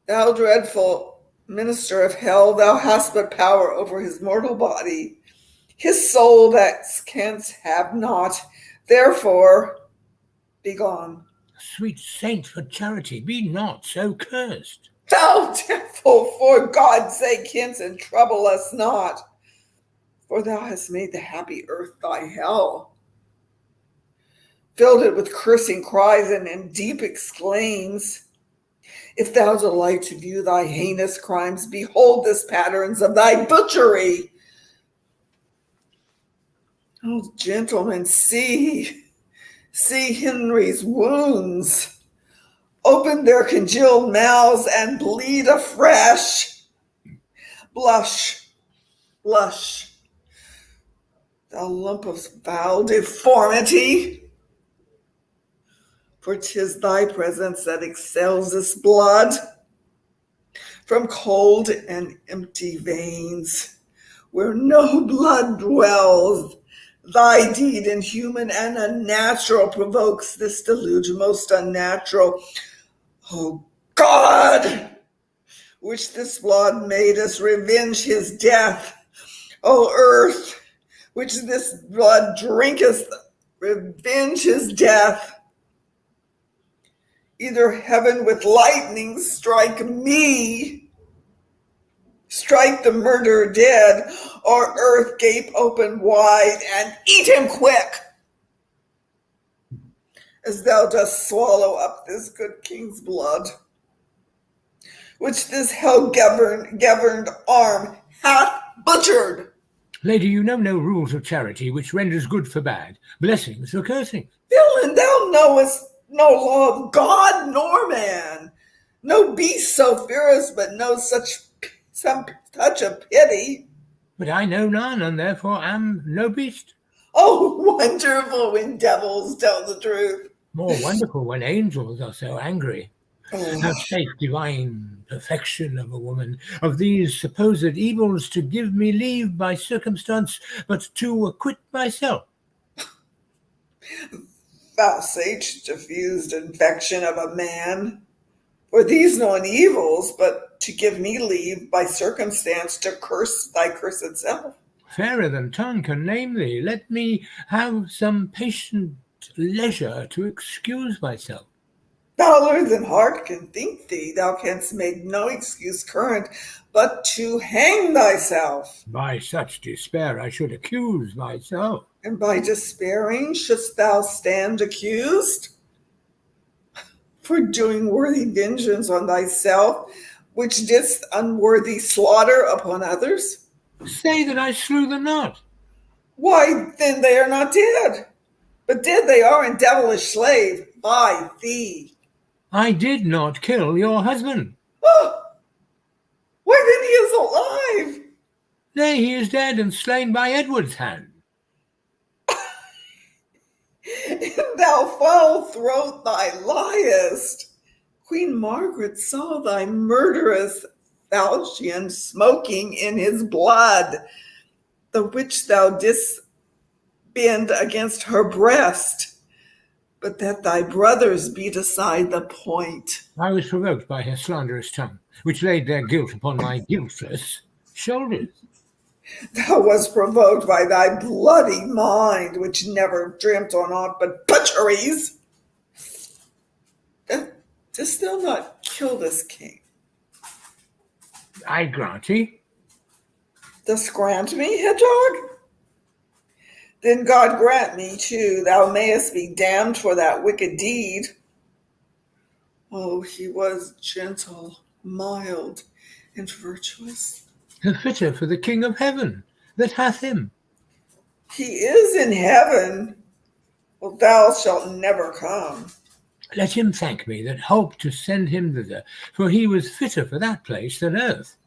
Thou dreadful minister of hell, thou hast but power over his mortal body. His soul that canst have not. Therefore, be gone. Sweet saint, for charity, be not so cursed. Thou devil, for God's sake, hence and trouble us not. For thou hast made the happy earth thy hell, filled it with cursing cries and deep exclaims. If thou delight to view thy heinous crimes, behold this patterns of thy butchery. Oh, gentlemen, see Henry's wounds. Open their congealed mouths and bleed afresh. Blush, blush, thou lump of foul deformity, for 'tis thy presence that exhales this blood from cold and empty veins, where no blood dwells. Thy deed inhuman and unnatural provokes this deluge most unnatural. O God, which this blood made us revenge his death. O earth, which this blood drinketh, revenge his death. Either heaven with lightning strike me, strike the murderer dead, or earth gape open wide and eat him quick, as thou dost swallow up this good king's blood, which this hell-governed arm hath butchered. Lady, you know no rules of charity which renders good for bad, blessings for cursing. Villain, thou knowest no law of God nor man. No beast so fearless, but no some touch of pity. But I know none, and therefore am no beast. Oh, wonderful when devils tell the truth. More wonderful when angels are so angry. Oh, Vouchsafe divine perfection of a woman, of these supposed evils to give me leave by circumstance, but to acquit myself. thou sage diffused infection of a man, for these known evils, but to give me leave by circumstance to curse thy cursed self. Fairer than tongue can name thee, let me have some patient leisure to excuse myself. Fouler than heart can think thee, thou canst make no excuse current, but to hang thyself. By such despair I should accuse myself. And by despairing shouldst thou stand accused for doing worthy vengeance on thyself, which didst unworthy slaughter upon others? Say that I slew them not. Why, then they are not dead, but dead they are in devilish slave by thee. I did not kill your husband. Oh, why then he is alive. Nay, he is dead and slain by Edward's hand. And thou foul throat thy liest. Queen Margaret saw thy murderous falchion smoking in his blood, the which thou didst bend against her breast, but that thy brothers beat aside the point. I was provoked by her slanderous tongue, which laid their guilt upon my guiltless shoulders. Thou wast provoked by thy bloody mind, which never dreamt on aught but butcheries. Dost thou not kill this king? I grant thee. Dost grant me, hedgehog? Then God grant me, too, thou mayest be damned for that wicked deed. Oh, he was gentle, mild, and virtuous. The fitter for the King of Heaven that hath him. He is in heaven. Well, thou shalt never come. Let him thank me that helped to send him thither, for he was fitter for that place than earth.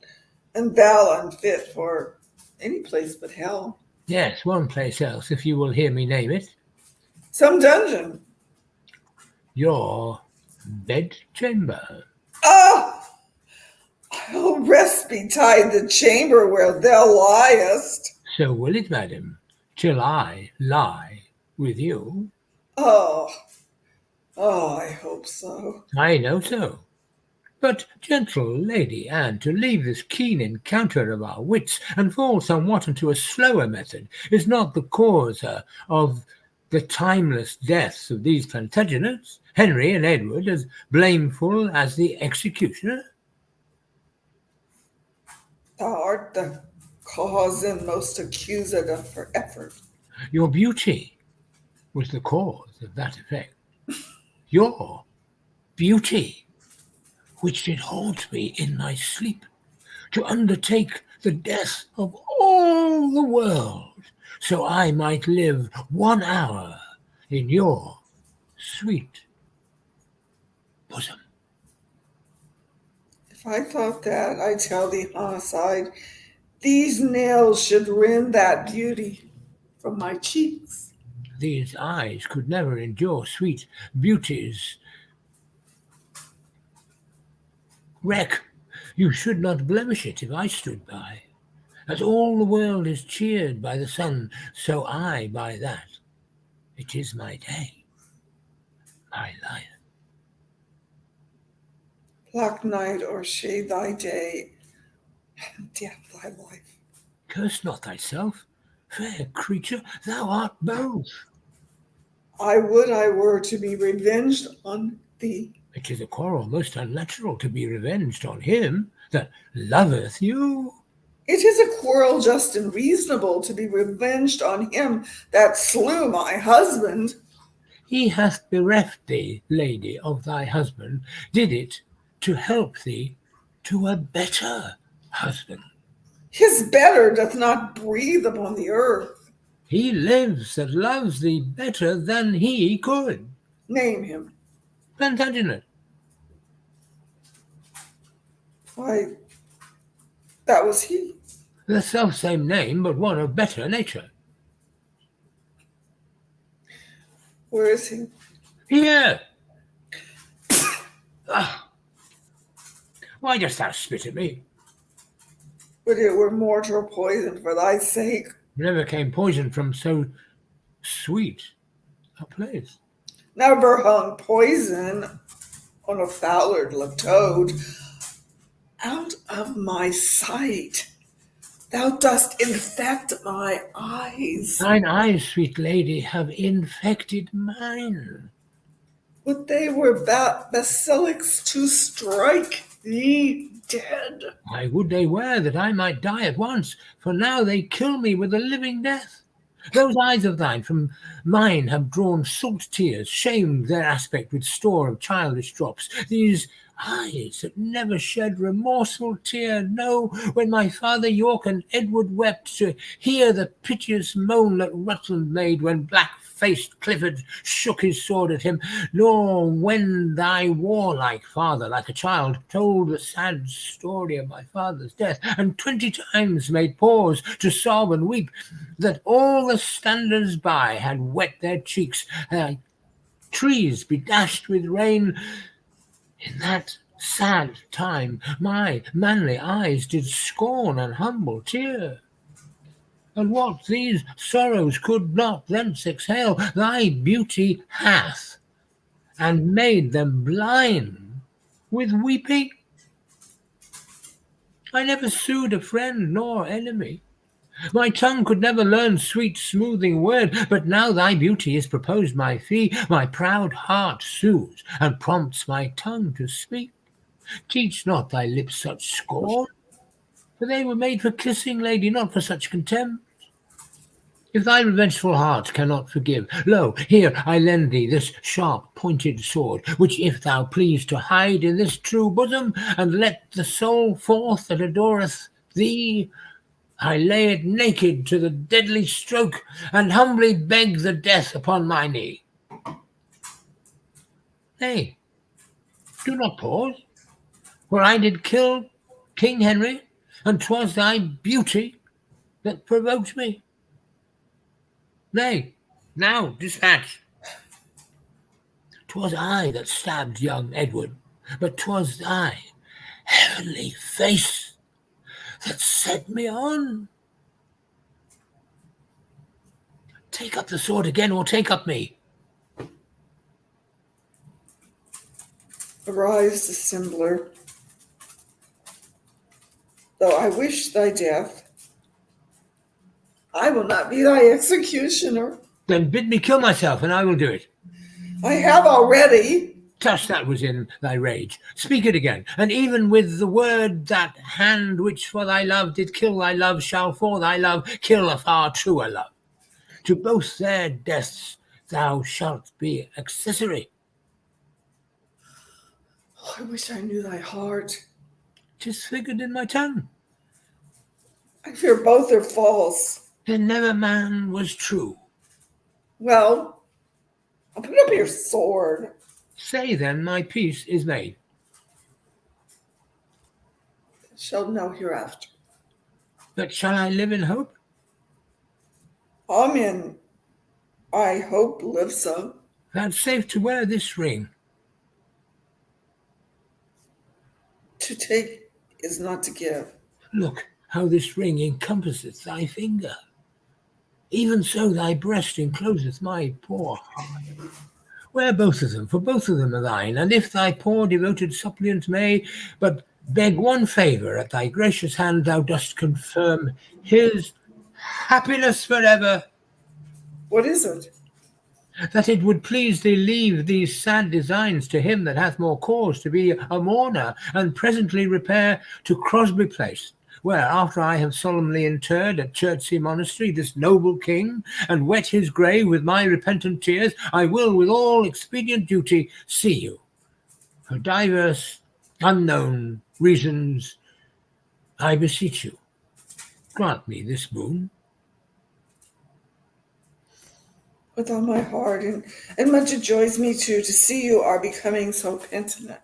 And thou unfit for any place but hell. Yes, one place else, if you will hear me name it. Some dungeon. Your bedchamber. Ah! I'll rest betide the chamber where thou liest. So will it, madam, till I lie with you. Oh, I hope so. I know so. But, gentle Lady Anne, to leave this keen encounter of our wits and fall somewhat into a slower method is not the cause of the timeless deaths of these Plantagenets, Henry and Edward, as blameful as the executioner. Thou art the cause and most accused of her effort. Your beauty was the cause of that effect. Your beauty, which did haunt me in my sleep, to undertake the death of all the world, so I might live 1 hour in your sweet bosom. If I thought that, I tell thee, homicide, these nails should rend that beauty from my cheeks. These eyes could never endure sweet beauty's wreck. You should not blemish it if I stood by. As all the world is cheered by the sun, so I by that. It is my day, my life. Black night o'ershade thy day, and death thy life. Curse not thyself, fair creature, thou art both. I would I were to be revenged on thee. It is a quarrel most unnatural to be revenged on him that loveth you. It is a quarrel just and reasonable to be revenged on him that slew my husband. He hath bereft thee, lady, of thy husband, did it to help thee to a better husband. His better doth not breathe upon the earth. He lives that loves thee better than he could. Name him. Plantagenet. Why, that was he. The self-same name, but one of better nature. Where is he? Here! Why dost thou spit at me? Would it were mortal poison for thy sake. Never came poison from so sweet a place. Never hung poison on a fowler-lived toad. Out of my sight. Thou dost infect my eyes. Thine eyes, sweet lady, have infected mine. Would they were basilics to strike thee dead. I would they were, that I might die at once, for now they kill me with a living death. Those eyes of thine from mine have drawn salt tears, shamed their aspect with store of childish drops. These eyes that never shed remorseful tear, no, when my father York and Edward wept, to hear the piteous moan that Rutland made when black-faced Clifford shook his sword at him, nor when thy warlike father, like a child, told the sad story of my father's death, and 20 times made pause to sob and weep, that all the standers by had wet their cheeks, trees bedashed with rain. In that sad time my manly eyes did scorn and humble tear. And what these sorrows could not thence exhale, thy beauty hath, and made them blind with weeping. I never sued a friend nor enemy. My tongue could never learn sweet smoothing word, but now thy beauty is proposed my fee, my proud heart sues, and prompts my tongue to speak. Teach not thy lips such scorn, for they were made for kissing, lady, not for such contempt. If thy revengeful heart cannot forgive, lo, here I lend thee this sharp-pointed sword, which if thou please to hide in this true bosom, and let the soul forth that adoreth thee, I lay it naked to the deadly stroke, and humbly beg the death upon my knee. Nay, do not pause, for I did kill King Henry, and 'twas thy beauty that provoked me. Nay, now dispatch. 'Twas I that stabbed young Edward, but 'twas thy heavenly face that set me on. Take up the sword again, or take up me. Arise, dissembler. Though I wish thy death, I will not be thy executioner. Then bid me kill myself, and I will do it. I have already. Tush, that was in thy rage. Speak it again, and even with the word, that hand which for thy love did kill thy love shall for thy love kill a far truer love. To both their deaths thou shalt be accessory. Oh, I wish I knew thy heart. 'Tis figured in my tongue. I fear both are false. Then never man was true. Well, I'll put up your sword. Say then my peace is made. Shall know hereafter. But shall I live in hope? Amen. I hope live so. Vouchsafe to wear this ring. To take is not to give. Look how this ring encompasseth thy finger. Even so thy breast encloseth my poor heart. Wear both of them, for both of them are thine, and if thy poor devoted suppliant may but beg one favour at thy gracious hand, thou dost confirm his happiness forever. What is it? That it would please thee leave these sad designs to him that hath more cause to be a mourner, and presently repair to Crosby Place, where, after I have solemnly interred at Chertsey Monastery this noble king, and wet his grave with my repentant tears, I will, with all expedient duty, see you. For divers unknown reasons, I beseech you, grant me this boon. With all my heart, and much it joys me too to see you are becoming so penitent.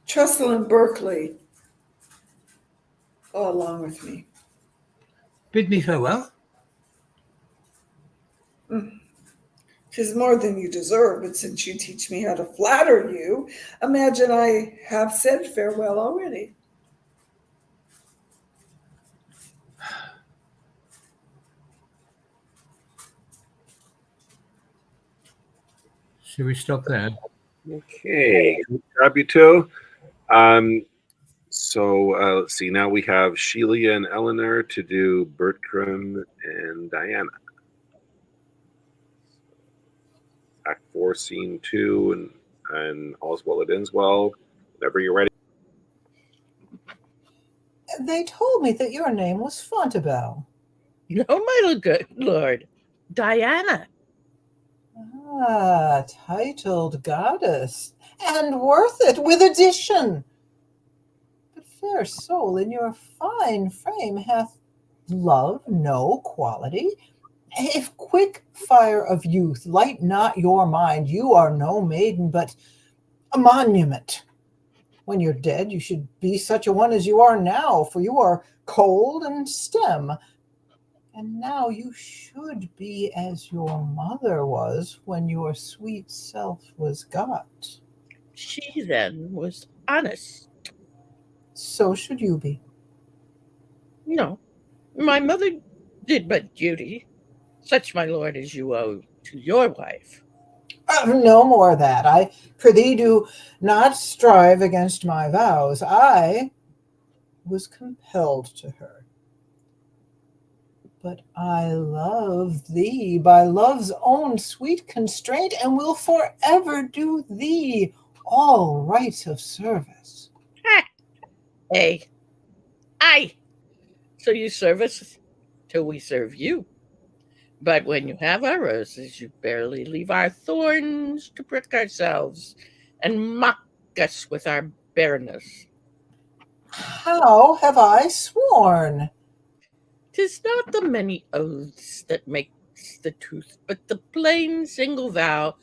Trestle and Berkeley, go along with me. Bid me farewell. 'Tis more than you deserve, but since you teach me how to flatter you, imagine I have said farewell already. Should we stop there? Okay, grab you two. Um, so let's see. Now we have Shelia and Eleanor to do Bertram and Diana. Act 4, Scene 2, and All's Well That Ends Well. Whenever you're ready. They told me that your name was Fontabelle. No, my good lord, Diana. Ah, titled goddess, and worth it with addition. But fair soul, in your fine frame hath love no quality? If quick fire of youth light not your mind, you are no maiden, but a monument. When you're dead, you should be such a one as you are now, for you are cold and stem. And now you should be as your mother was when your sweet self was got. She then was honest. So should you be. No, my mother did but duty, such, my lord, as you owe to your wife. No more that. I prithee do not strive against my vows. I was compelled to her. But I love thee by love's own sweet constraint, and will forever do thee all right of service. Hey, aye. So you serve us till we serve you. But when you have our roses, you barely leave our thorns to prick ourselves and mock us with our bareness. How have I sworn? 'Tis not the many oaths that makes the truth, but the plain single vow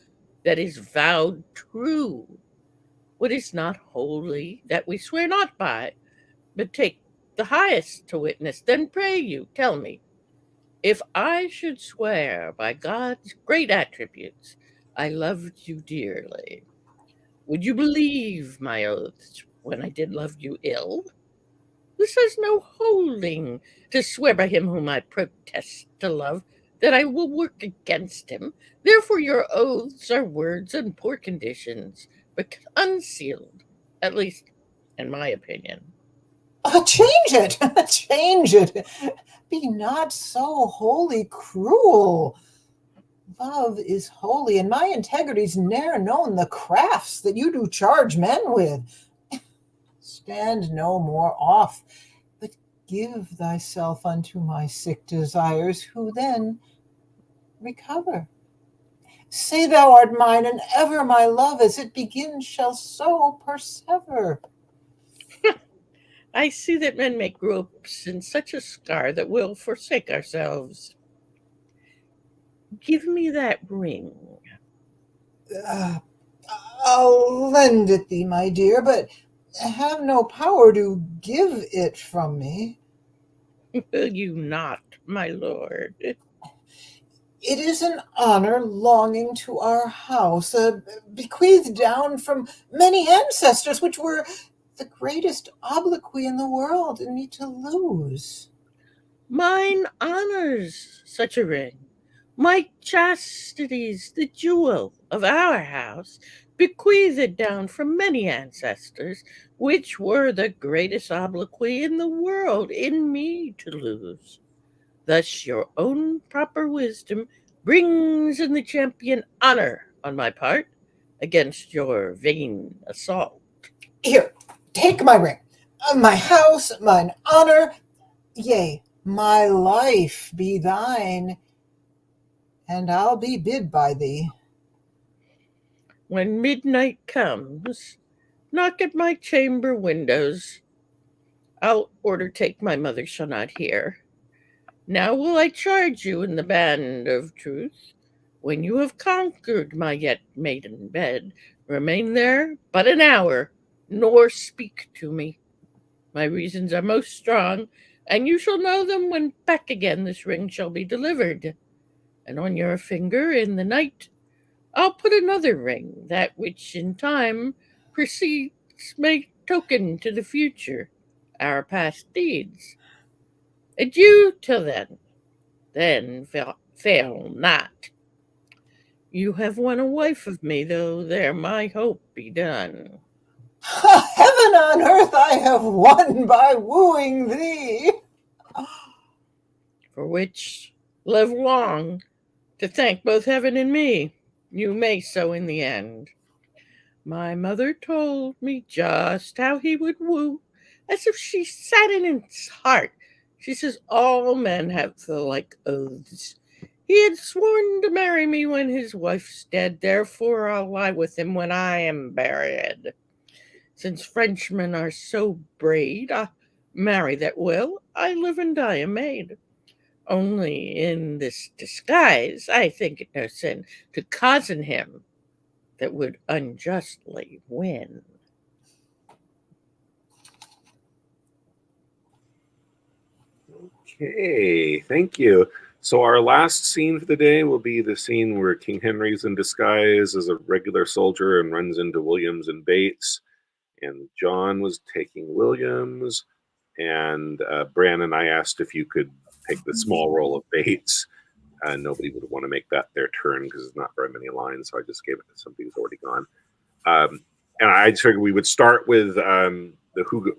that is vowed true. What is not holy that we swear not by, but take the highest to witness. Then pray you, tell me, if I should swear by God's great attributes, I loved you dearly, would you believe my oaths when I did love you ill? This has no holding to swear by him whom I protest to love that I will work against him. Therefore your oaths are words and poor conditions, but unsealed, at least in my opinion. Change it, change it. Be not so wholly cruel. Love is holy, and my integrity's ne'er known the crafts that you do charge men with. Stand no more off, but give thyself unto my sick desires, who then recover. Say thou art mine, and ever my love, as it begins, shall so persever. I see that men make gropes in such a scar that we'll forsake ourselves. Give me that ring. Uh, I'll lend it thee, my dear, but have no power to give it from me. Will you not, my lord? It is an honor longing to our house, bequeathed down from many ancestors, which were the greatest obloquy in the world, and me to lose. Mine honors such a ring. My chastity's the jewel of our house, bequeathed down from many ancestors, which were the greatest obloquy in the world in me to lose. Thus your own proper wisdom brings in the champion honor on my part against your vain assault. Here, take my ring, my house, mine honor, yea, my life be thine, and I'll be bid by thee. When midnight comes, knock at my chamber windows. I'll order take my mother shall not hear. Now will I charge you in the band of truth. When you have conquered my yet maiden bed, remain there but an hour, nor speak to me. My reasons are most strong, and you shall know them when back again this ring shall be delivered. And on your finger in the night I'll put another ring, that which in time precedes may token to the future our past deeds. Adieu till then fail not. You have won a wife of me, though there my hope be done. Heaven on earth I have won by wooing thee. For which live long to thank both heaven and me. You may so in the end. My mother told me just how he would woo, as if she sat in his heart. She says all men have the like oaths. He had sworn to marry me when his wife's dead, therefore I'll lie with him when I am buried. Since Frenchmen are so braid, I marry that will, I live and die a maid. Only in this disguise I think it no sin to cozen him that would unjustly win. Okay, thank you. So our last scene for the day will be the scene where King Henry's in disguise as a regular soldier and runs into Williams and Bates. And John was taking Williams, and Brandon, I asked if you could take the small role of Bates. Nobody would want to make that their turn because there's not very many lines, so I just gave it to somebody who's already gone. And I just figured we would start with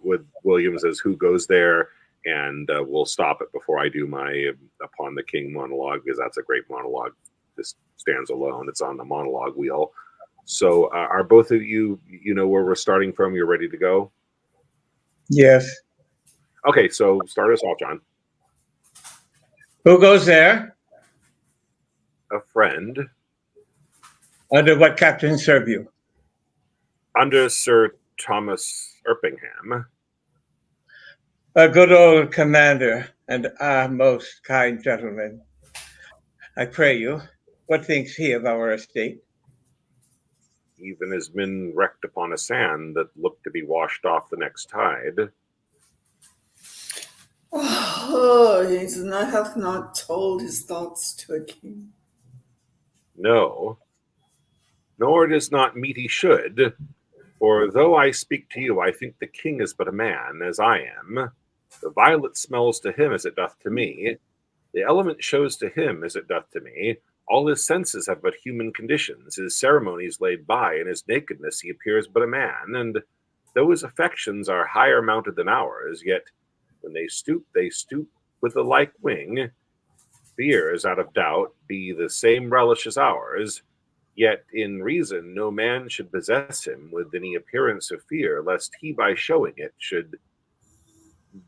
with Williams as who goes there, and we'll stop it before I do my Upon the King monologue, because that's a great monologue. This stands alone. It's on the monologue wheel. So are both of you know where we're starting from? You're ready to go? Yes. Okay, so start us off, John. Who goes there? A friend. Under what captain serve you? Under Sir Thomas Erpingham. A good old commander and most kind gentleman. I pray you, what thinks he of our estate? Even as men wrecked upon a sand that looked to be washed off the next tide. Oh, he hath not told his thoughts to a king. No, nor it is not meet he should. For though I speak to you, I think the king is but a man, as I am. The violet smells to him as it doth to me. The element shows to him as it doth to me. All his senses have but human conditions. His ceremonies laid by, in his nakedness he appears but a man. And though his affections are higher mounted than ours, yet when they stoop with the like wing. Fears, out of doubt, be the same relish as ours. Yet in reason no man should possess him with any appearance of fear, lest he by showing it should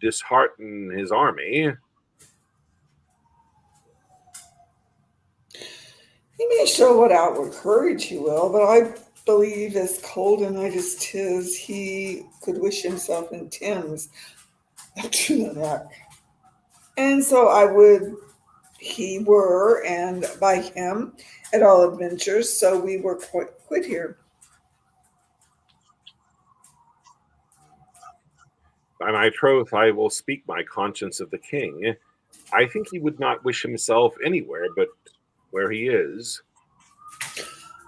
dishearten his army. He may show what outward courage he will, but I believe as cold a night as 'tis, he could wish himself in Thames up to the neck. And so I would he were, and by him at all adventures, so we were quit here. By my troth, I will speak my conscience of the king. I think he would not wish himself anywhere but where he is.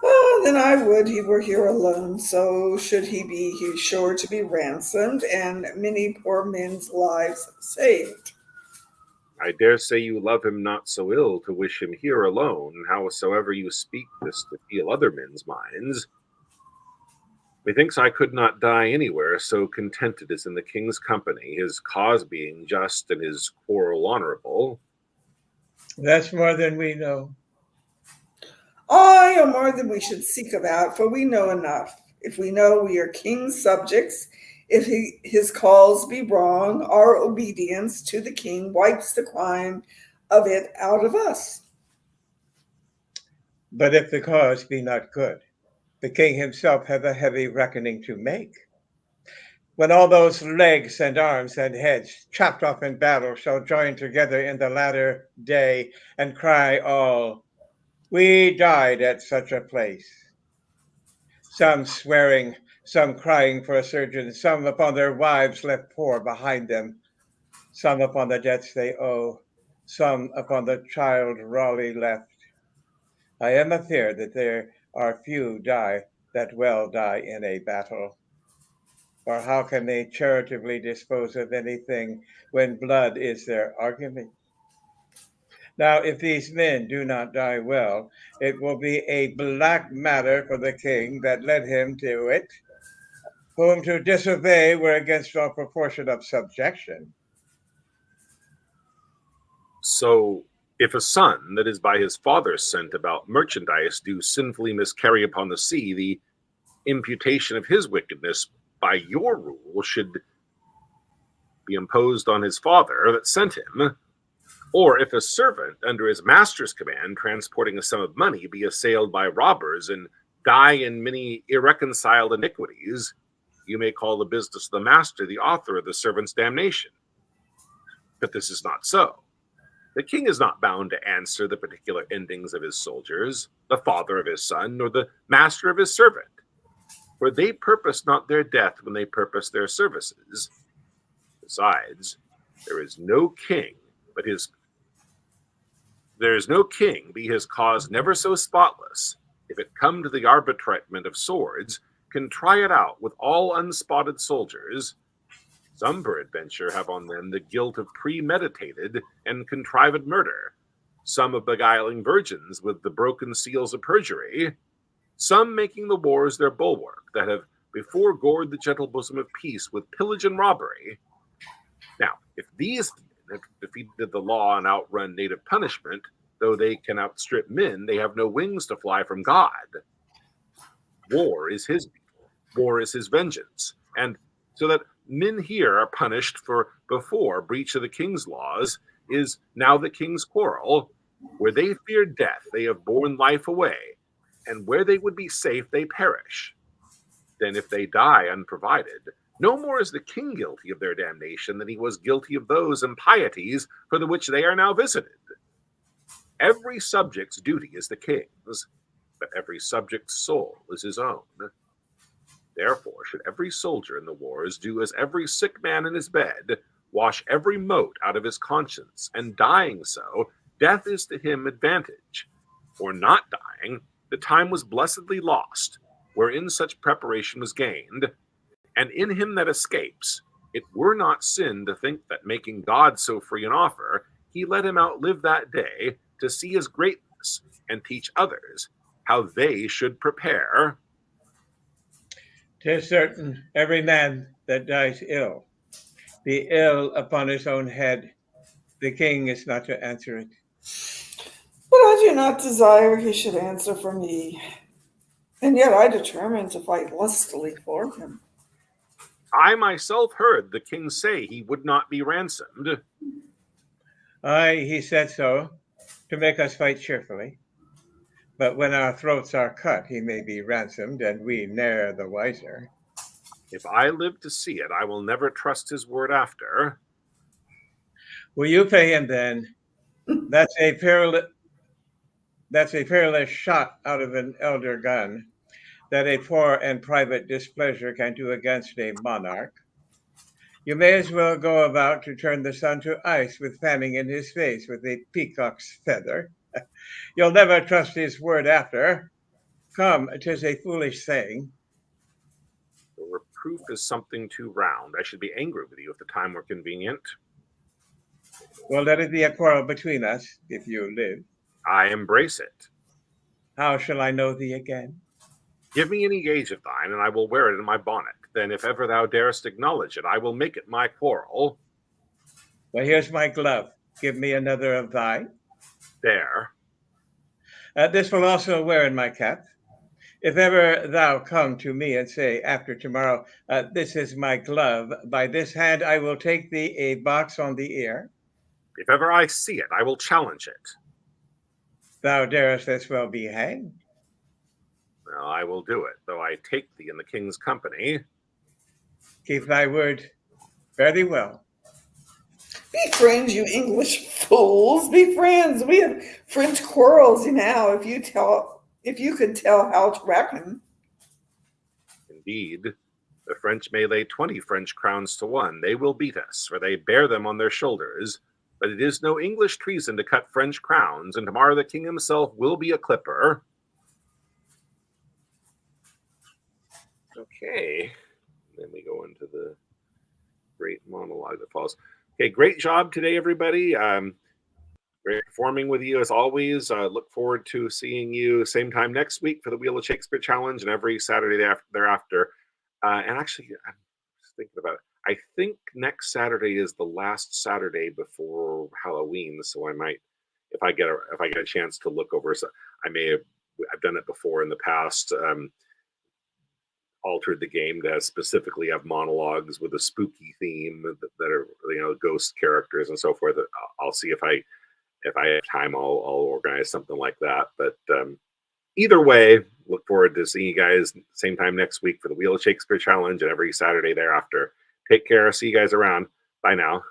Oh, then I would he were here alone, so should he be he's sure to be ransomed, and many poor men's lives saved. I dare say you love him not so ill to wish him here alone, howsoever you speak this to feel other men's minds. Methinks I could not die anywhere so contented as in the king's company, his cause being just and his quarrel honorable. That's more than we know. I am more than we should seek about, for we know enough. If we know we are king's subjects, if his calls be wrong, our obedience to the king wipes the crime of it out of us. But if the cause be not good, the king himself have a heavy reckoning to make. When all those legs and arms and heads chopped off in battle shall join together in the latter day and cry all, we died at such a place. Some swearing, some crying for a surgeon, some upon their wives left poor behind them, some upon the debts they owe, some upon the child Raleigh left. I am afeard that there are few die that well die in a battle. Or how can they charitably dispose of anything when blood is their argument? Now, if these men do not die well, it will be a black matter for the king that led him to it, whom to disobey were against all proportion of subjection. So, if a son that is by his father sent about merchandise do sinfully miscarry upon the sea, the imputation of his wickedness by your rule should be imposed on his father that sent him. Or if a servant under his master's command transporting a sum of money be assailed by robbers and die in many irreconciled iniquities, you may call the business of the master the author of the servant's damnation. But this is not so. The king is not bound to answer the particular endings of his soldiers, the father of his son, nor the master of his servant. For they purpose not their death when they purpose their services. Besides, there is no king, be his cause never so spotless, if it come to the arbitrament of swords, can try it out with all unspotted soldiers. Some, peradventure, have on them the guilt of premeditated and contrived murder, some of beguiling virgins with the broken seals of perjury, some making the wars their bulwark, that have before gored the gentle bosom of peace with pillage and robbery. Now, if these have defeated the law and outrun native punishment, though they can outstrip men, they have no wings to fly from God. War is his vengeance, and so that men here are punished for before breach of the king's laws is now the king's quarrel. Where they feared death, they have borne life away, and where they would be safe, they perish. Then if they die unprovided, no more is the king guilty of their damnation than he was guilty of those impieties for the which they are now visited. Every subject's duty is the king's, but every subject's soul is his own. Therefore should every soldier in the wars do as every sick man in his bed, wash every mote out of his conscience, and dying so, death is to him advantage. Or not dying, the time was blessedly lost, wherein such preparation was gained, and in him that escapes, it were not sin to think that making God so free an offer, he let him outlive that day to see his greatness, and teach others how they should prepare. 'Tis certain every man that dies ill be ill upon his own head. The king is not to answer it. But I do not desire he should answer for me, and yet I determine to fight lustily for him. I myself heard the king say he would not be ransomed. Aye, he said so, to make us fight cheerfully. But when our throats are cut, he may be ransomed, and we ne'er the wiser. If I live to see it, I will never trust his word after. Will you pay him then? That's a perilous shot out of an elder gun that a poor and private displeasure can do against a monarch. You may as well go about to turn the sun to ice with fanning in his face with a peacock's feather. You'll never trust his word after. Come, 'tis a foolish saying. The reproof is something too round. I should be angry with you if the time were convenient. Well, let it be a quarrel between us, if you live. I embrace it. How shall I know thee again? Give me any gage of thine, and I will wear it in my bonnet. Then, if ever thou darest acknowledge it, I will make it my quarrel. Well, here's my glove. Give me another of thine. There. This will also wear in my cap. If ever thou come to me and say after tomorrow, this is my glove, by this hand I will take thee a box on the ear. If ever I see it, I will challenge it. Thou darest as well be hanged. Well, I will do it, though I take thee in the king's company. Keep thy word. Fare thee well. Be friends, you English fools. Be friends. We have French quarrels now. If you could tell how to reckon. Indeed, the French may lay 20 French crowns to one. They will beat us, for they bear them on their shoulders. But it is no English treason to cut French crowns, and tomorrow the king himself will be a clipper. Okay. Then we go into the great monologue that follows. Okay, great job today, everybody. Great performing with you as always. Look forward to seeing you same time next week for the Wheel of Shakespeare Challenge and every Saturday thereafter. And actually, I'm just thinking about it. I think next Saturday is the last Saturday before Halloween, so I might, if I get a chance to look over, so I've done it before in the past. Altered the game to specifically have monologues with a spooky theme that are, ghost characters and so forth. I'll see if I have time, I'll organize something like that. But either way, look forward to seeing you guys same time next week for the Wheel of Shakespeare Challenge and every Saturday thereafter. Take care. See you guys around. Bye now.